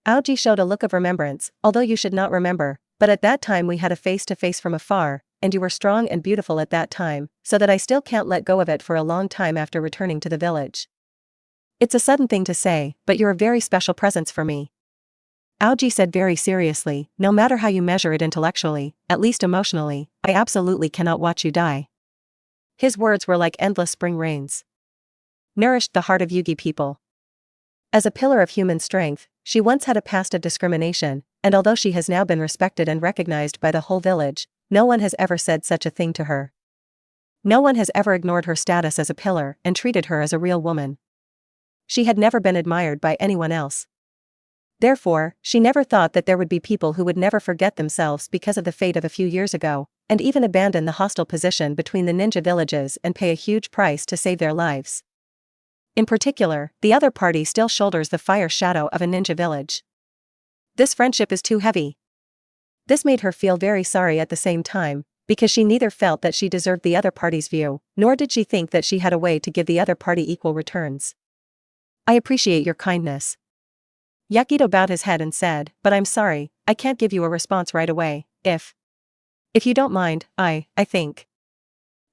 Aoji showed a look of remembrance, although you should not remember, but at that time we had a face-to-face from afar, and you were strong and beautiful at that time, so that I still can't let go of it for a long time after returning to the village. It's a sudden thing to say, but you're a very special presence for me. Aoji said very seriously, no matter how you measure it intellectually, at least emotionally, I absolutely cannot watch you die. His words were like endless spring rains. Nourished the heart of Yugi people. As a pillar of human strength, she once had a past of discrimination, and although she has now been respected and recognized by the whole village, no one has ever said such a thing to her. No one has ever ignored her status as a pillar and treated her as a real woman. She had never been admired by anyone else. Therefore, she never thought that there would be people who would never forget themselves because of the fate of a few years ago, and even abandon the hostile position between the ninja villages and pay a huge price to save their lives. In particular, the other party still shoulders the fire shadow of a ninja village. This friendship is too heavy. This made her feel very sorry at the same time, because she neither felt that she deserved the other party's view, nor did she think that she had a way to give the other party equal returns. I appreciate your kindness. Yakido bowed his head and said, but I'm sorry, I can't give you a response right away, if you don't mind, I think.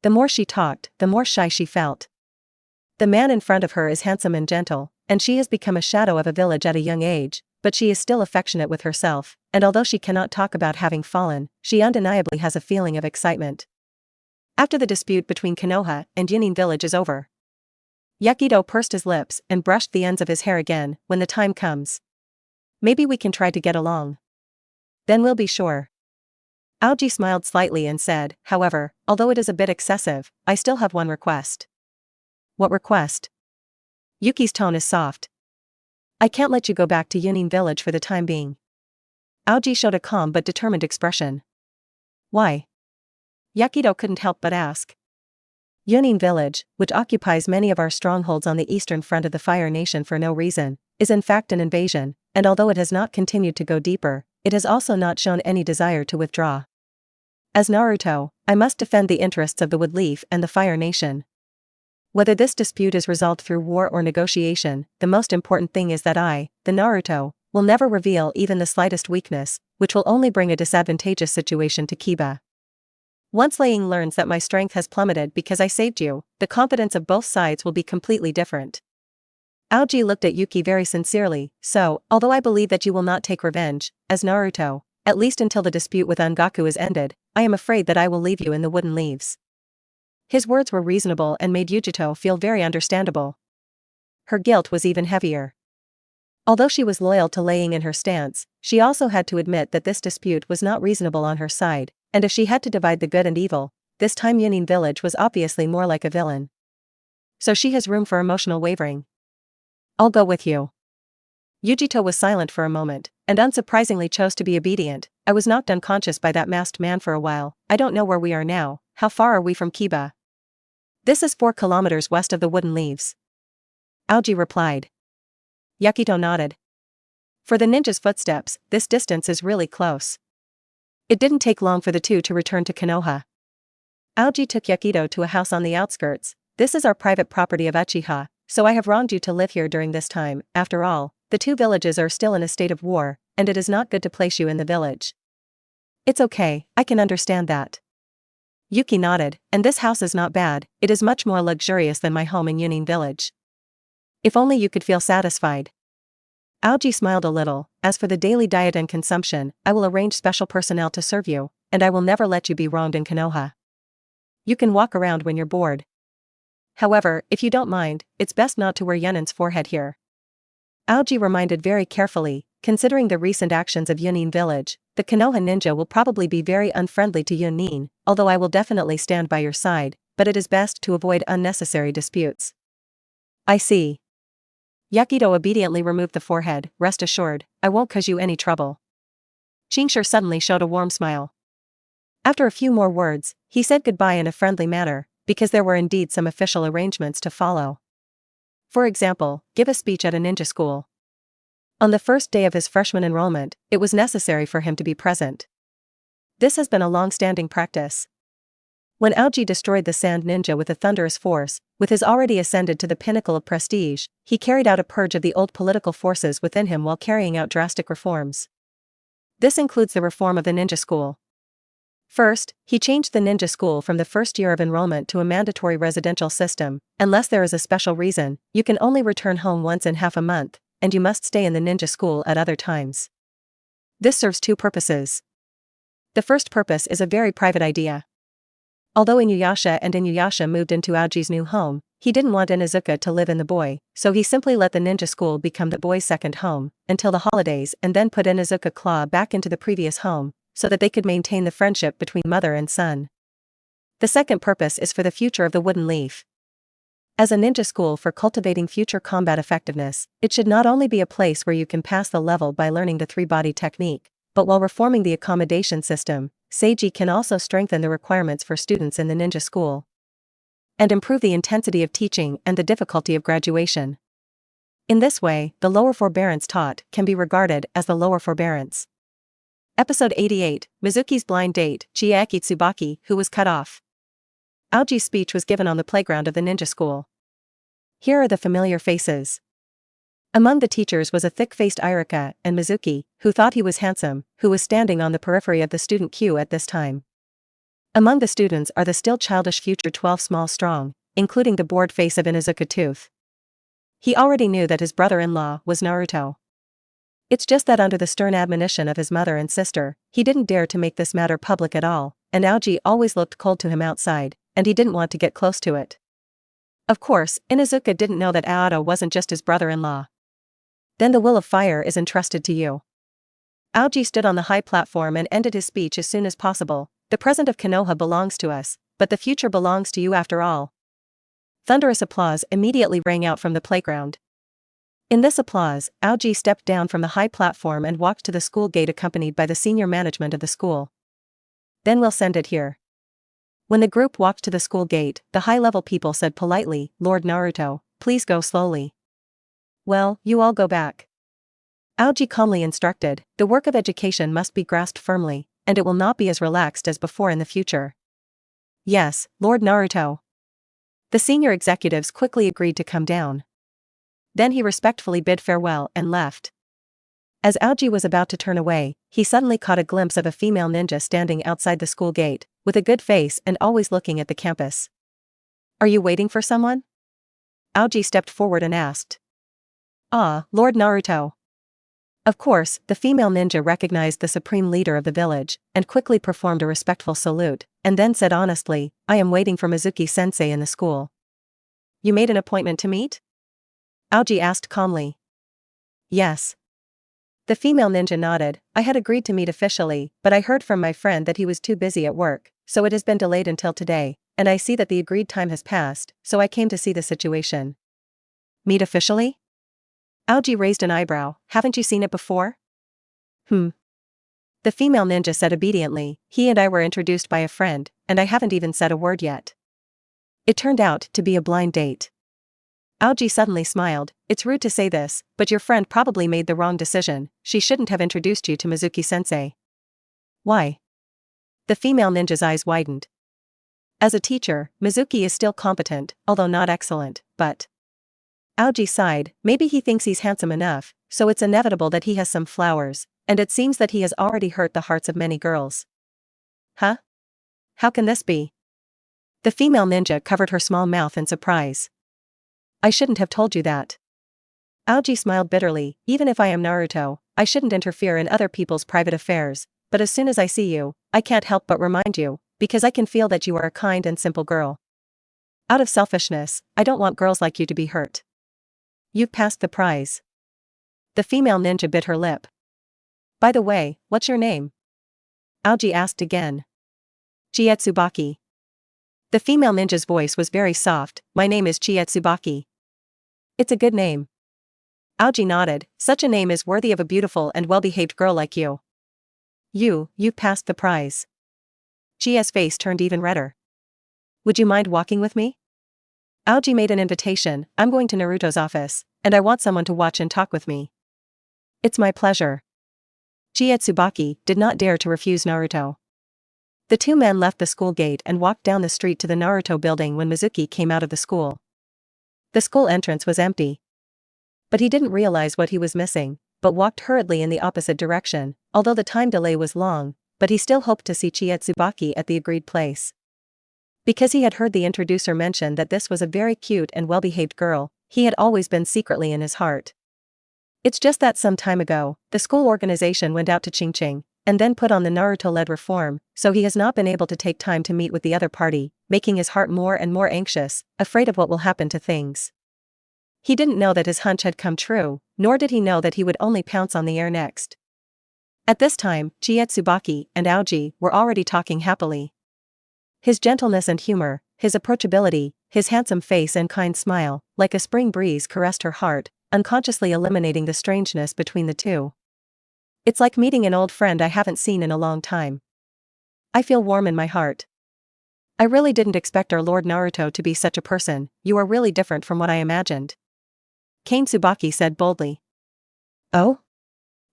The more she talked, the more shy she felt. The man in front of her is handsome and gentle, and she has become a shadow of a village at a young age, but she is still affectionate with herself, and although she cannot talk about having fallen, she undeniably has a feeling of excitement. After the dispute between Konoha and Yunin village is over, Yakido pursed his lips and brushed the ends of his hair again. When the time comes, maybe we can try to get along. Then we'll be sure. Aoji smiled slightly and said, however, although it is a bit excessive, I still have one request. What request? Yuki's tone is soft. I can't let you go back to Yunin village for the time being. Aoji showed a calm but determined expression. Why? Yakido couldn't help but ask. Yunin village, which occupies many of our strongholds on the eastern front of the Fire Nation for no reason, is in fact an invasion, and although it has not continued to go deeper, it has also not shown any desire to withdraw. As Naruto, I must defend the interests of the Woodleaf and the Fire Nation. Whether this dispute is resolved through war or negotiation, the most important thing is that I, the Naruto, will never reveal even the slightest weakness, which will only bring a disadvantageous situation to Kiba. Once Laying learns that my strength has plummeted because I saved you, the confidence of both sides will be completely different. Aoji looked at Yuki very sincerely, so, although I believe that you will not take revenge, as Naruto, at least until the dispute with Angaku is ended, I am afraid that I will leave you in the wooden leaves. His words were reasonable and made Yujito feel very understandable. Her guilt was even heavier. Although she was loyal to Laying in her stance, she also had to admit that this dispute was not reasonable on her side, and if she had to divide the good and evil, this time Yunin village was obviously more like a villain. So she has room for emotional wavering. I'll go with you. Yujito was silent for a moment, and unsurprisingly chose to be obedient. I was knocked unconscious by that masked man for a while. I don't know where we are now. How far are we from Kiba? This is 4 kilometers west of the wooden leaves. Aoji replied. Yakido nodded. For the ninja's footsteps, this distance is really close. It didn't take long for the two to return to Konoha. Aoji took Yakido to a house on the outskirts. This is our private property of Uchiha, so I have wronged you to live here during this time. After all, the 2 villages are still in a state of war, and it is not good to place you in the village. It's okay, I can understand that. Yuki nodded, and this house is not bad, it is much more luxurious than my home in Yunin village. If only you could feel satisfied. Aoji smiled a little. As for the daily diet and consumption, I will arrange special personnel to serve you, and I will never let you be wronged in Konoha. You can walk around when you're bored. However, if you don't mind, it's best not to wear Yunin's forehead here. Aoji reminded very carefully, considering the recent actions of Yunin village, the Konoha ninja will probably be very unfriendly to Yunin, although I will definitely stand by your side, but it is best to avoid unnecessary disputes. I see. Yakido obediently removed the forehead. Rest assured, I won't cause you any trouble. Qingshi suddenly showed a warm smile. After a few more words, he said goodbye in a friendly manner, because there were indeed some official arrangements to follow. For example, give a speech at a ninja school. On the first day of his freshman enrollment, it was necessary for him to be present. This has been a long-standing practice. When Aoji destroyed the Sand Ninja with a thunderous force, with his already ascended to the pinnacle of prestige, he carried out a purge of the old political forces within him while carrying out drastic reforms. This includes the reform of the ninja school. First, he changed the ninja school from the first year of enrollment to a mandatory residential system. Unless there is a special reason, you can only return home once in half a month, and you must stay in the ninja school at other times. This serves 2 purposes. The first purpose is a very private idea. Although Inuyasha moved into Aoji's new home, he didn't want Inuzuka to live in the boy, so he simply let the ninja school become the boy's second home, until the holidays, and then put Inuzuka Claw back into the previous home, so that they could maintain the friendship between mother and son. The second purpose is for the future of the Wooden Leaf. As a ninja school for cultivating future combat effectiveness, it should not only be a place where you can pass the level by learning the 3-body technique, but while reforming the accommodation system, Seiji can also strengthen the requirements for students in the ninja school and improve the intensity of teaching and the difficulty of graduation. In this way, the lower forbearance taught can be regarded as the lower forbearance. Episode 88, Mizuki's Blind Date, Chiaki Tsubaki, who was cut off. Aoji's speech was given on the playground of the ninja school. Here are the familiar faces. Among the teachers was a thick-faced Irika and Mizuki, who thought he was handsome, who was standing on the periphery of the student queue at this time. Among the students are the still childish future 12 small strong, including the bored face of Inuzuka Tooth. He already knew that his brother-in-law was Naruto. It's just that under the stern admonition of his mother and sister, he didn't dare to make this matter public at all, and Aoji always looked cold to him outside, and he didn't want to get close to it. Of course, Inuzuka didn't know that Aoto wasn't just his brother-in-law. Then the will of fire is entrusted to you. Aoji stood on the high platform and ended his speech as soon as possible. The present of Konoha belongs to us, but the future belongs to you after all. Thunderous applause immediately rang out from the playground. In this applause, Aoji stepped down from the high platform and walked to the school gate accompanied by the senior management of the school. Then we'll send it here. When the group walked to the school gate, the high-level people said politely, Lord Naruto, please go slowly. Well, you all go back. Aoji calmly instructed, the work of education must be grasped firmly, and it will not be as relaxed as before in the future. Yes, Lord Naruto. The senior executives quickly agreed to come down. Then he respectfully bid farewell and left. As Aoji was about to turn away, he suddenly caught a glimpse of a female ninja standing outside the school gate, with a good face and always looking at the campus. Are you waiting for someone? Aoji stepped forward and asked. Ah, Lord Naruto. Of course, the female ninja recognized the supreme leader of the village, and quickly performed a respectful salute, and then said honestly, I am waiting for Mizuki-sensei in the school. You made an appointment to meet? Aoji asked calmly. Yes. The female ninja nodded, I had agreed to meet officially, but I heard from my friend that he was too busy at work, so it has been delayed until today, and I see that the agreed time has passed, so I came to see the situation. Meet officially? Aoji raised an eyebrow, haven't you seen it before? The female ninja said obediently, he and I were introduced by a friend, and I haven't even said a word yet. It turned out to be a blind date. Aoji suddenly smiled, it's rude to say this, but your friend probably made the wrong decision, she shouldn't have introduced you to Mizuki-sensei. Why? The female ninja's eyes widened. As a teacher, Mizuki is still competent, although not excellent, but... Aoji sighed, maybe he thinks he's handsome enough, so it's inevitable that he has some flowers, and it seems that he has already hurt the hearts of many girls. Huh? How can this be? The female ninja covered her small mouth in surprise. I shouldn't have told you that. Aoji smiled bitterly, even if I am Naruto, I shouldn't interfere in other people's private affairs, but as soon as I see you, I can't help but remind you, because I can feel that you are a kind and simple girl. Out of selfishness, I don't want girls like you to be hurt. You've passed the prize. The female ninja bit her lip. By the way, what's your name? Aoji asked again. Chietsubaki. The female ninja's voice was very soft, my name is Chietsubaki. It's a good name. Aoji nodded, such a name is worthy of a beautiful and well-behaved girl like you. You've passed the prize. Chia's face turned even redder. Would you mind walking with me? Aoji made an invitation, I'm going to Naruto's office, and I want someone to watch and talk with me. It's my pleasure. Chietsubaki did not dare to refuse Naruto. The two men left the school gate and walked down the street to the Naruto building when Mizuki came out of the school. The school entrance was empty. But he didn't realize what he was missing, but walked hurriedly in the opposite direction, although the time delay was long, but he still hoped to see Chietsubaki at the agreed place. Because he had heard the introducer mention that this was a very cute and well-behaved girl, he had always been secretly in his heart. It's just that some time ago, the school organization went out to Qingqing, and then put on the Naruto-led reform, so he has not been able to take time to meet with the other party, making his heart more and more anxious, afraid of what will happen to things. He didn't know that his hunch had come true, nor did he know that he would only pounce on the heir next. At this time, Chietsubaki and Aoji were already talking happily. His gentleness and humor, his approachability, his handsome face and kind smile, like a spring breeze caressed her heart, unconsciously eliminating the strangeness between the two. It's like meeting an old friend I haven't seen in a long time. I feel warm in my heart. I really didn't expect our Lord Naruto to be such a person, you are really different from what I imagined. Kane Tsubaki said boldly. Oh?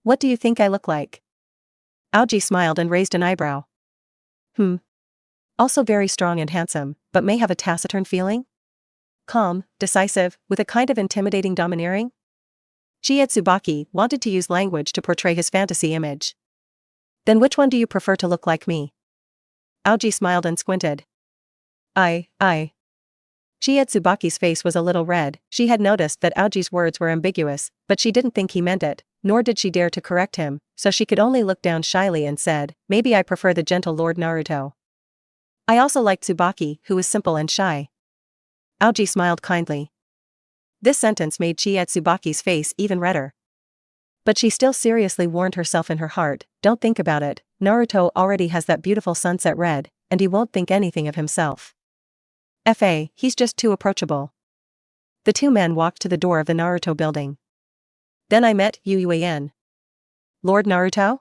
What do you think I look like? Aoji smiled and raised an eyebrow. Also very strong and handsome, but may have a taciturn feeling? Calm, decisive, with a kind of intimidating domineering? Chietsubaki wanted to use language to portray his fantasy image. Then which one do you prefer to look like me? Aoji smiled and squinted. I. Chietsubaki's face was a little red, she had noticed that Aoji's words were ambiguous, but she didn't think he meant it, nor did she dare to correct him, so she could only look down shyly and said, maybe I prefer the gentle Lord Naruto. I also like Tsubaki, who is simple and shy. Aoji smiled kindly. This sentence made Chietsubaki's face even redder. But she still seriously warned herself in her heart, don't think about it, Naruto already has that beautiful sunset red, and he won't think anything of himself. He's just too approachable. The two men walked to the door of the Naruto building. Then I met Yuuxian. Lord Naruto?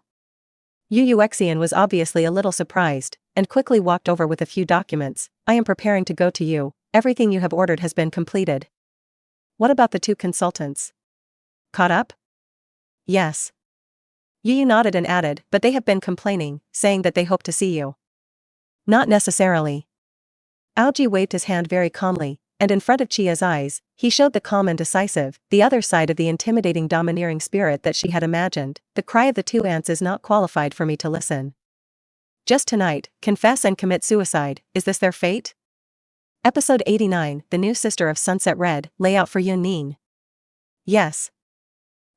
Yuuxian was obviously a little surprised, and quickly walked over with a few documents. I am preparing to go to you. Everything you have ordered has been completed. What about the two consultants? Caught up? Yes. Yu nodded and added, but they have been complaining, saying that they hope to see you. Not necessarily. Aoji waved his hand very calmly, and in front of Chia's eyes, he showed the calm and decisive, the other side of the intimidating domineering spirit that she had imagined. The cry of the two ants is not qualified for me to listen. Just tonight, confess and commit suicide, is this their fate? Episode 89, The New Sister of Sunset Red, Layout for Yunin. Yes.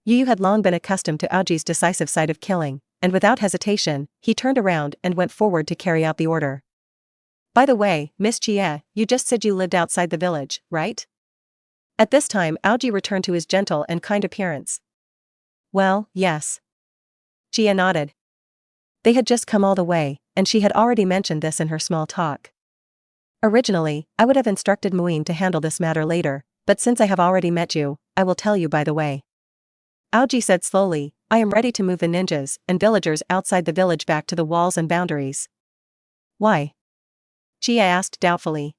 Yu had long been accustomed to Aoji's decisive side of killing, and without hesitation, he turned around and went forward to carry out the order. By the way, Miss Chia, you just said you lived outside the village, right? At this time Aoji returned to his gentle and kind appearance. Well, yes. Chia nodded. They had just come all the way, and she had already mentioned this in her small talk. Originally, I would have instructed Muin to handle this matter later, but since I have already met you, I will tell you by the way. Aoji said slowly, I am ready to move the ninjas and villagers outside the village back to the walls and boundaries. Why? Chia asked doubtfully.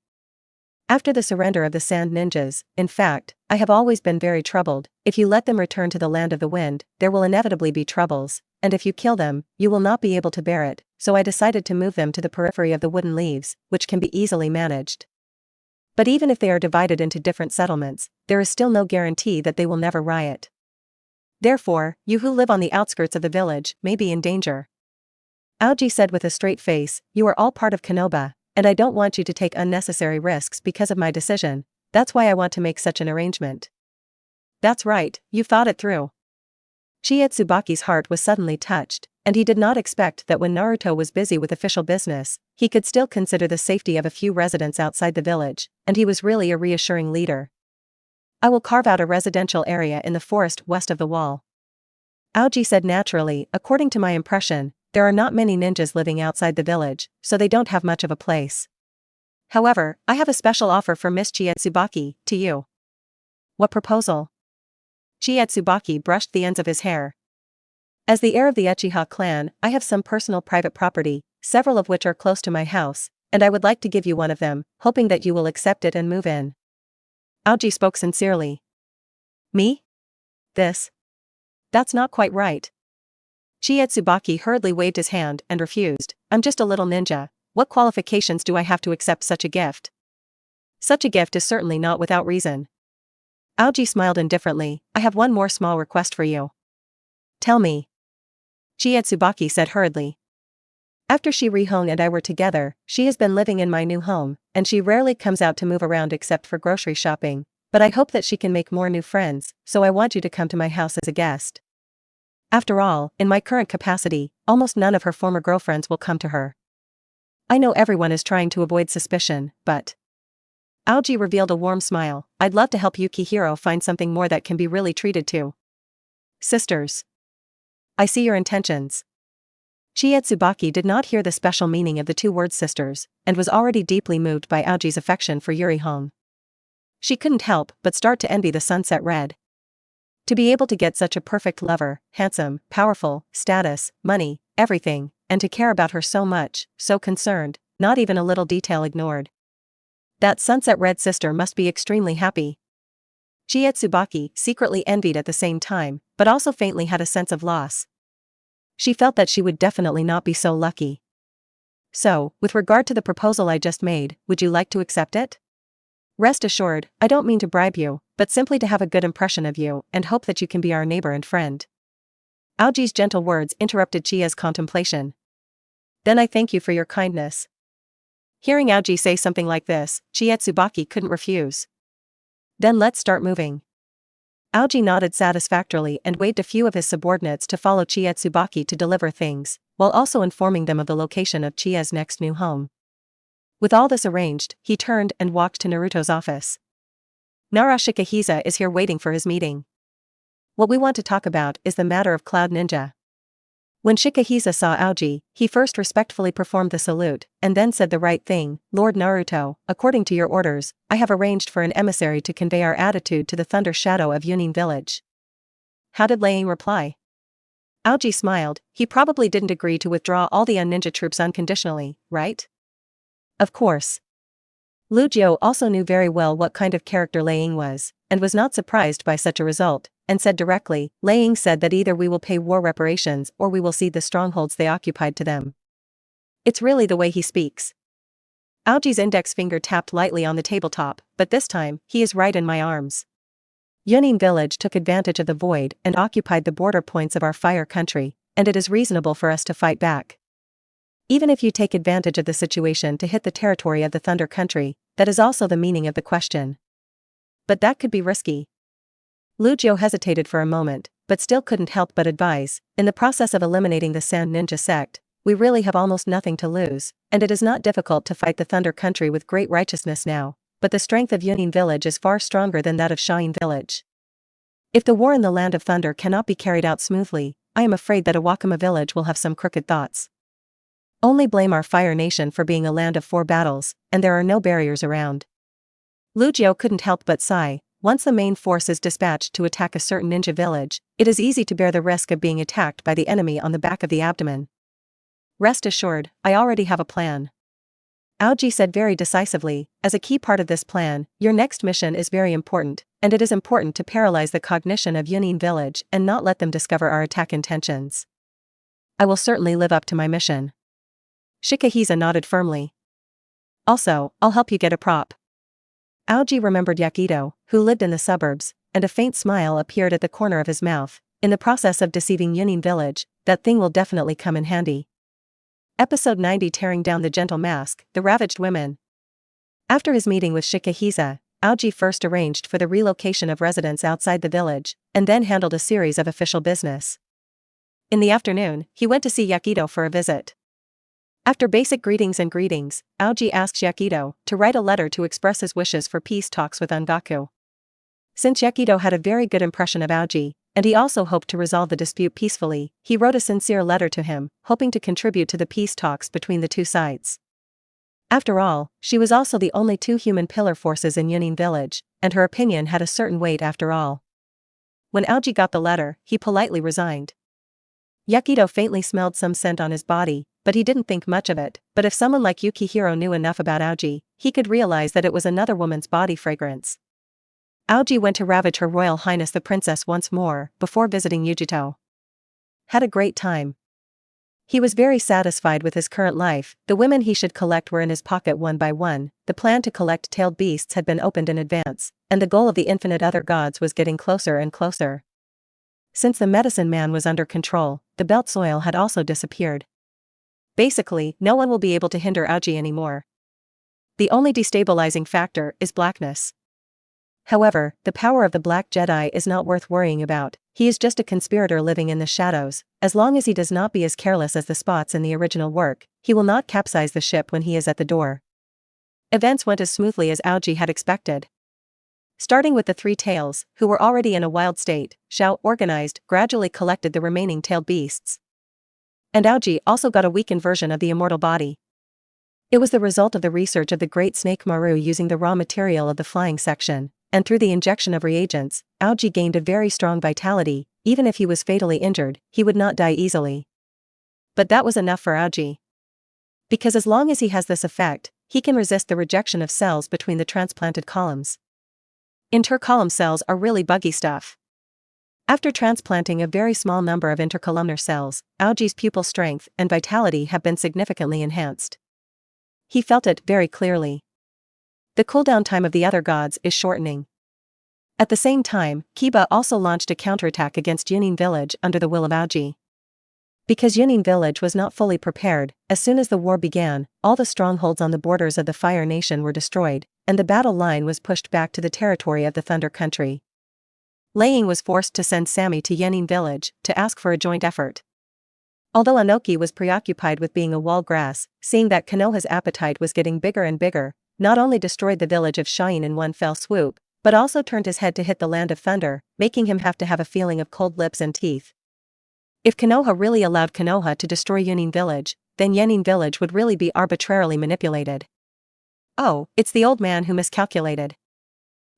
After the surrender of the sand ninjas, in fact, I have always been very troubled. If you let them return to the land of the wind, there will inevitably be troubles, and if you kill them, you will not be able to bear it, so I decided to move them to the periphery of the wooden leaves, which can be easily managed. But even if they are divided into different settlements, there is still no guarantee that they will never riot. Therefore, you who live on the outskirts of the village may be in danger. Aoji said with a straight face, you are all part of Konoha, and I don't want you to take unnecessary risks because of my decision. That's why I want to make such an arrangement. That's right, you've thought it through. Chia Tsubaki's heart was suddenly touched, and he did not expect that when Naruto was busy with official business, he could still consider the safety of a few residents outside the village, and he was really a reassuring leader. I will carve out a residential area in the forest west of the wall. Aoji said naturally, according to my impression, there are not many ninjas living outside the village, so they don't have much of a place. However, I have a special offer for Miss Chia Tsubaki, to you. What proposal? Chia Tsubaki brushed the ends of his hair. As the heir of the Uchiha clan, I have some personal private property, several of which are close to my house, and I would like to give you one of them, hoping that you will accept it and move in. Aoji spoke sincerely. Me? That's not quite right. Chia Tsubaki hurriedly waved his hand and refused. I'm just a little ninja. What qualifications do I have to accept such a gift? Such a gift is certainly not without reason. Aoji smiled indifferently. I have one more small request for you. Tell me. Chia Tsubaki said hurriedly. After Shirihong and I were together, she has been living in my new home, and she rarely comes out to move around except for grocery shopping, but I hope that she can make more new friends, so I want you to come to my house as a guest. After all, in my current capacity, almost none of her former girlfriends will come to her. I know everyone is trying to avoid suspicion, but... Aoji revealed a warm smile. I'd love to help Yukihiro find something more that can be really treated to. Sisters. I see your intentions. Chia Tsubaki did not hear the special meaning of the two words sisters, and was already deeply moved by Aoji's affection for Yurihong. She couldn't help but start to envy the Sunset Red. To be able to get such a perfect lover, handsome, powerful, status, money, everything, and to care about her so much, so concerned, not even a little detail ignored. That Sunset Red sister must be extremely happy. Chia Tsubaki secretly envied at the same time, but also faintly had a sense of loss. She felt that she would definitely not be so lucky. So, with regard to the proposal I just made, would you like to accept it? Rest assured, I don't mean to bribe you, but simply to have a good impression of you and hope that you can be our neighbor and friend. Aoji's gentle words interrupted Chia's contemplation. Then I thank you for your kindness. Hearing Aoji say something like this, Chia Tsubaki couldn't refuse. Then let's start moving. Aoji nodded satisfactorily and waved a few of his subordinates to follow Chia Tsubaki to deliver things, while also informing them of the location of Chia's next new home. With all this arranged, he turned and walked to Naruto's office. Nara Shikahisa is here waiting for his meeting. What we want to talk about is the matter of Cloud Ninja. When Shikahisa saw Aoji, he first respectfully performed the salute, and then said the right thing. Lord Naruto, according to your orders, I have arranged for an emissary to convey our attitude to the Thunder Shadow of Yunin Village. how did Laying reply? Aoji smiled. He probably didn't agree to withdraw all the ninja troops unconditionally, right? Of course. Lu Jiu also knew very well what kind of character Laying was, and was not surprised by such a result, and said directly, Laying said that either we will pay war reparations or we will cede the strongholds they occupied to them. It's really the way he speaks. Aoji's index finger tapped lightly on the tabletop, but this time, he is right in my arms. Yunin village took advantage of the void and occupied the border points of our fire country, and it is reasonable for us to fight back. Even if you take advantage of the situation to hit the territory of the Thunder Country, that is also the meaning of the question. But that could be risky. Lu Jiu hesitated for a moment, but still couldn't help but advise, in the process of eliminating the Sand Ninja sect, we really have almost nothing to lose, and it is not difficult to fight the Thunder Country with great righteousness now, but the strength of Yunin village is far stronger than that of Shine village. If the war in the Land of Thunder cannot be carried out smoothly, I am afraid that Awakama village will have some crooked thoughts. Only blame our Fire Nation for being a land of 4 battles, and there are no barriers around. Lu Jiu couldn't help but sigh. Once the main force is dispatched to attack a certain ninja village, it is easy to bear the risk of being attacked by the enemy on the back of the abdomen. Rest assured, I already have a plan. Aoji said very decisively, as a key part of this plan, your next mission is very important, and it is important to paralyze the cognition of Yunin village and not let them discover our attack intentions. I will certainly live up to my mission. Shikahisa nodded firmly. Also, I'll help you get a prop. Aoji remembered Yakido, who lived in the suburbs, and a faint smile appeared at the corner of his mouth. In the process of deceiving Yunin village, that thing will definitely come in handy. Episode 90 Tearing Down the Gentle Mask, The Ravaged Women. After his meeting with Shikahisa, Aoji first arranged for the relocation of residents outside the village, and then handled a series of official business. In the afternoon, he went to see Yakido for a visit. After basic greetings, Aoji asked Yakido to write a letter to express his wishes for peace talks with Angaku. Since Yakido had a very good impression of Aoji, and he also hoped to resolve the dispute peacefully, he wrote a sincere letter to him, hoping to contribute to the peace talks between the two sides. After all, she was also the only 2 human pillar forces in Yunin village, and her opinion had a certain weight after all. When Aoji got the letter, he politely resigned. Yakido faintly smelled some scent on his body, but he didn't think much of it. But if someone like Yukihiro knew enough about Aoji, he could realize that it was another woman's body fragrance. Aoji went to ravage Her Royal Highness the Princess once more, before visiting Yujito. Had a great time. He was very satisfied with his current life. The women he should collect were in his pocket one by one. The plan to collect tailed beasts had been opened in advance, and the goal of the infinite other gods was getting closer and closer. Since the medicine man was under control, the belt soil had also disappeared. Basically, no one will be able to hinder Aoji anymore. The only destabilizing factor is blackness. However, the power of the Black Jedi is not worth worrying about. He is just a conspirator living in the shadows. As long as he does not be as careless as the spots in the original work, he will not capsize the ship when he is at the door. Events went as smoothly as Aoji had expected. Starting with the 3 tails, who were already in a wild state, Xiao organized, gradually collected the remaining tailed beasts. And Aoji also got a weakened version of the immortal body. It was the result of the research of the Great Snake Maru using the raw material of the flying section, and through the injection of reagents, Aoji gained a very strong vitality. Even if he was fatally injured, he would not die easily. But that was enough for Aoji. Because as long as he has this effect, he can resist the rejection of cells between the transplanted columns. Intercolumn cells are really buggy stuff. After transplanting a very small number of intercolumnar cells, Aoji's pupil strength and vitality have been significantly enhanced. He felt it very clearly. The cooldown time of the other gods is shortening. At the same time, Kiba also launched a counterattack against Yunin village under the will of Aoji. Because Yunin village was not fully prepared, as soon as the war began, all the strongholds on the borders of the Fire Nation were destroyed, and the battle line was pushed back to the territory of the Thunder Country. Laying was forced to send Sammy to Yunin village to ask for a joint effort. Although Anoki was preoccupied with being a wall grass, seeing that Konoha's appetite was getting bigger and bigger, not only destroyed the village of Shine in one fell swoop, but also turned his head to hit the Land of Thunder, making him have to have a feeling of cold lips and teeth. If Konoha really allowed Konoha to destroy Yunin village, then Yunin village would really be arbitrarily manipulated. Oh, it's the old man who miscalculated.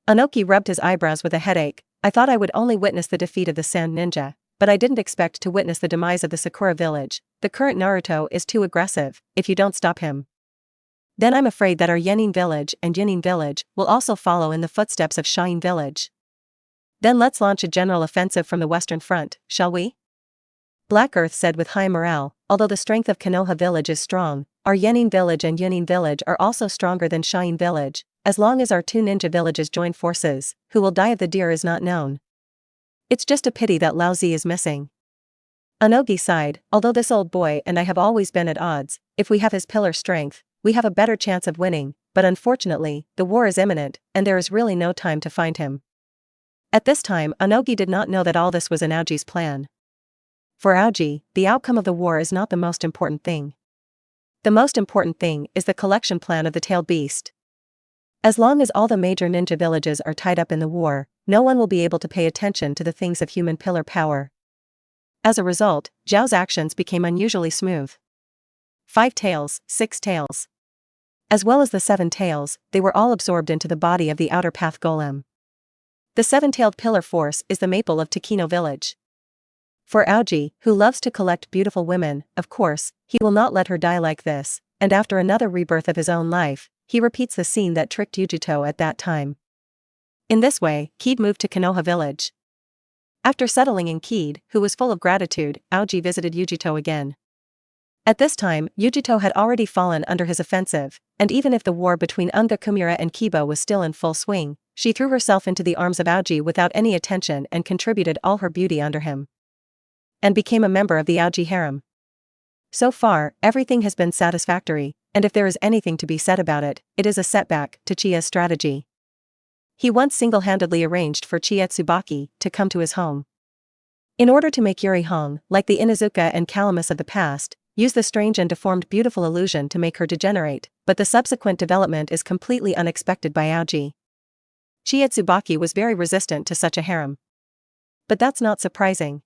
Anoki rubbed his eyebrows with a headache. I thought I would only witness the defeat of the Sand Ninja, but I didn't expect to witness the demise of the Sakura village. The current Naruto is too aggressive, if you don't stop him. Then I'm afraid that our Yenin village and Yunin village will also follow in the footsteps of Shine village. Then let's launch a general offensive from the western front, shall we? Black Earth said with high morale. Although the strength of Konoha village is strong, our Yenin village and Yunin village are also stronger than Shine village. As long as our two ninja villages join forces, who will die of the deer is not known. It's just a pity that Lao Zi is missing. Aoji sighed. Although this old boy and I have always been at odds, if we have his pillar strength, we have a better chance of winning, but unfortunately, the war is imminent, and there is really no time to find him. At this time, Aoji did not know that all this was in Aoji's plan. For Aoji, the outcome of the war is not the most important thing. The most important thing is the collection plan of the tailed beast. As long as all the major ninja villages are tied up in the war, no one will be able to pay attention to the things of human pillar power. As a result, Zhao's actions became unusually smooth. 5 tails, 6 tails. As well as the 7 tails, they were all absorbed into the body of the outer path golem. The 7-tailed pillar force is the maple of Takino village. For Aoji, who loves to collect beautiful women, of course, he will not let her die like this, and after another rebirth of his own life, he repeats the scene that tricked Yujito at that time. In this way, Keed moved to Konoha village. After settling in Keed, who was full of gratitude, Aoji visited Yujito again. At this time, Yujito had already fallen under his offensive, and even if the war between Unga Kumura and Kiba was still in full swing, she threw herself into the arms of Aoji without any attention and contributed all her beauty under him. And became a member of the Aoji harem. So far, everything has been satisfactory, and if there is anything to be said about it, it is a setback to Chiya's strategy. He once single-handedly arranged for Chiya Tsubaki to come to his home. In order to make Yuri Hong, like the Inuzuka and Calamus of the past, use the strange and deformed beautiful illusion to make her degenerate, but the subsequent development is completely unexpected by Aoji. Chiya Tsubaki was very resistant to such a harem. But that's not surprising.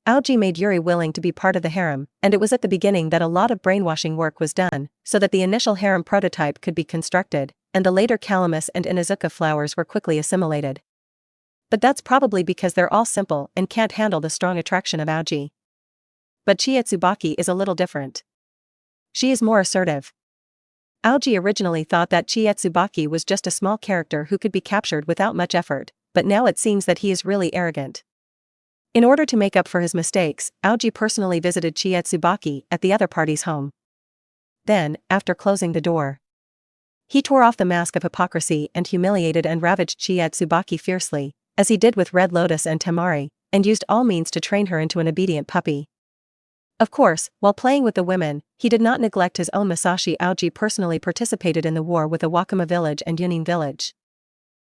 Aoji made Yuri willing to be part of the harem, and it was at the beginning that a lot of brainwashing work was done, so that the initial harem prototype could be constructed, and the later Calamus and Inuzuka flowers were quickly assimilated. But that's probably because they're all simple and can't handle the strong attraction of Aoji. But Chiya Tsubaki is a little different. She is more assertive. Aoji originally thought that Chiya Tsubaki was just a small character who could be captured without much effort, but now it seems that he is really arrogant. In order to make up for his mistakes, Aoji personally visited Chiya Tsubaki at the other party's home. Then, after closing the door, he tore off the mask of hypocrisy and humiliated and ravaged Chiya Tsubaki fiercely, as he did with Red Lotus and Temari, and used all means to train her into an obedient puppy. Of course, while playing with the women, he did not neglect his own Masashi. Aoji personally participated in the war with the Wakama village and Yunin village.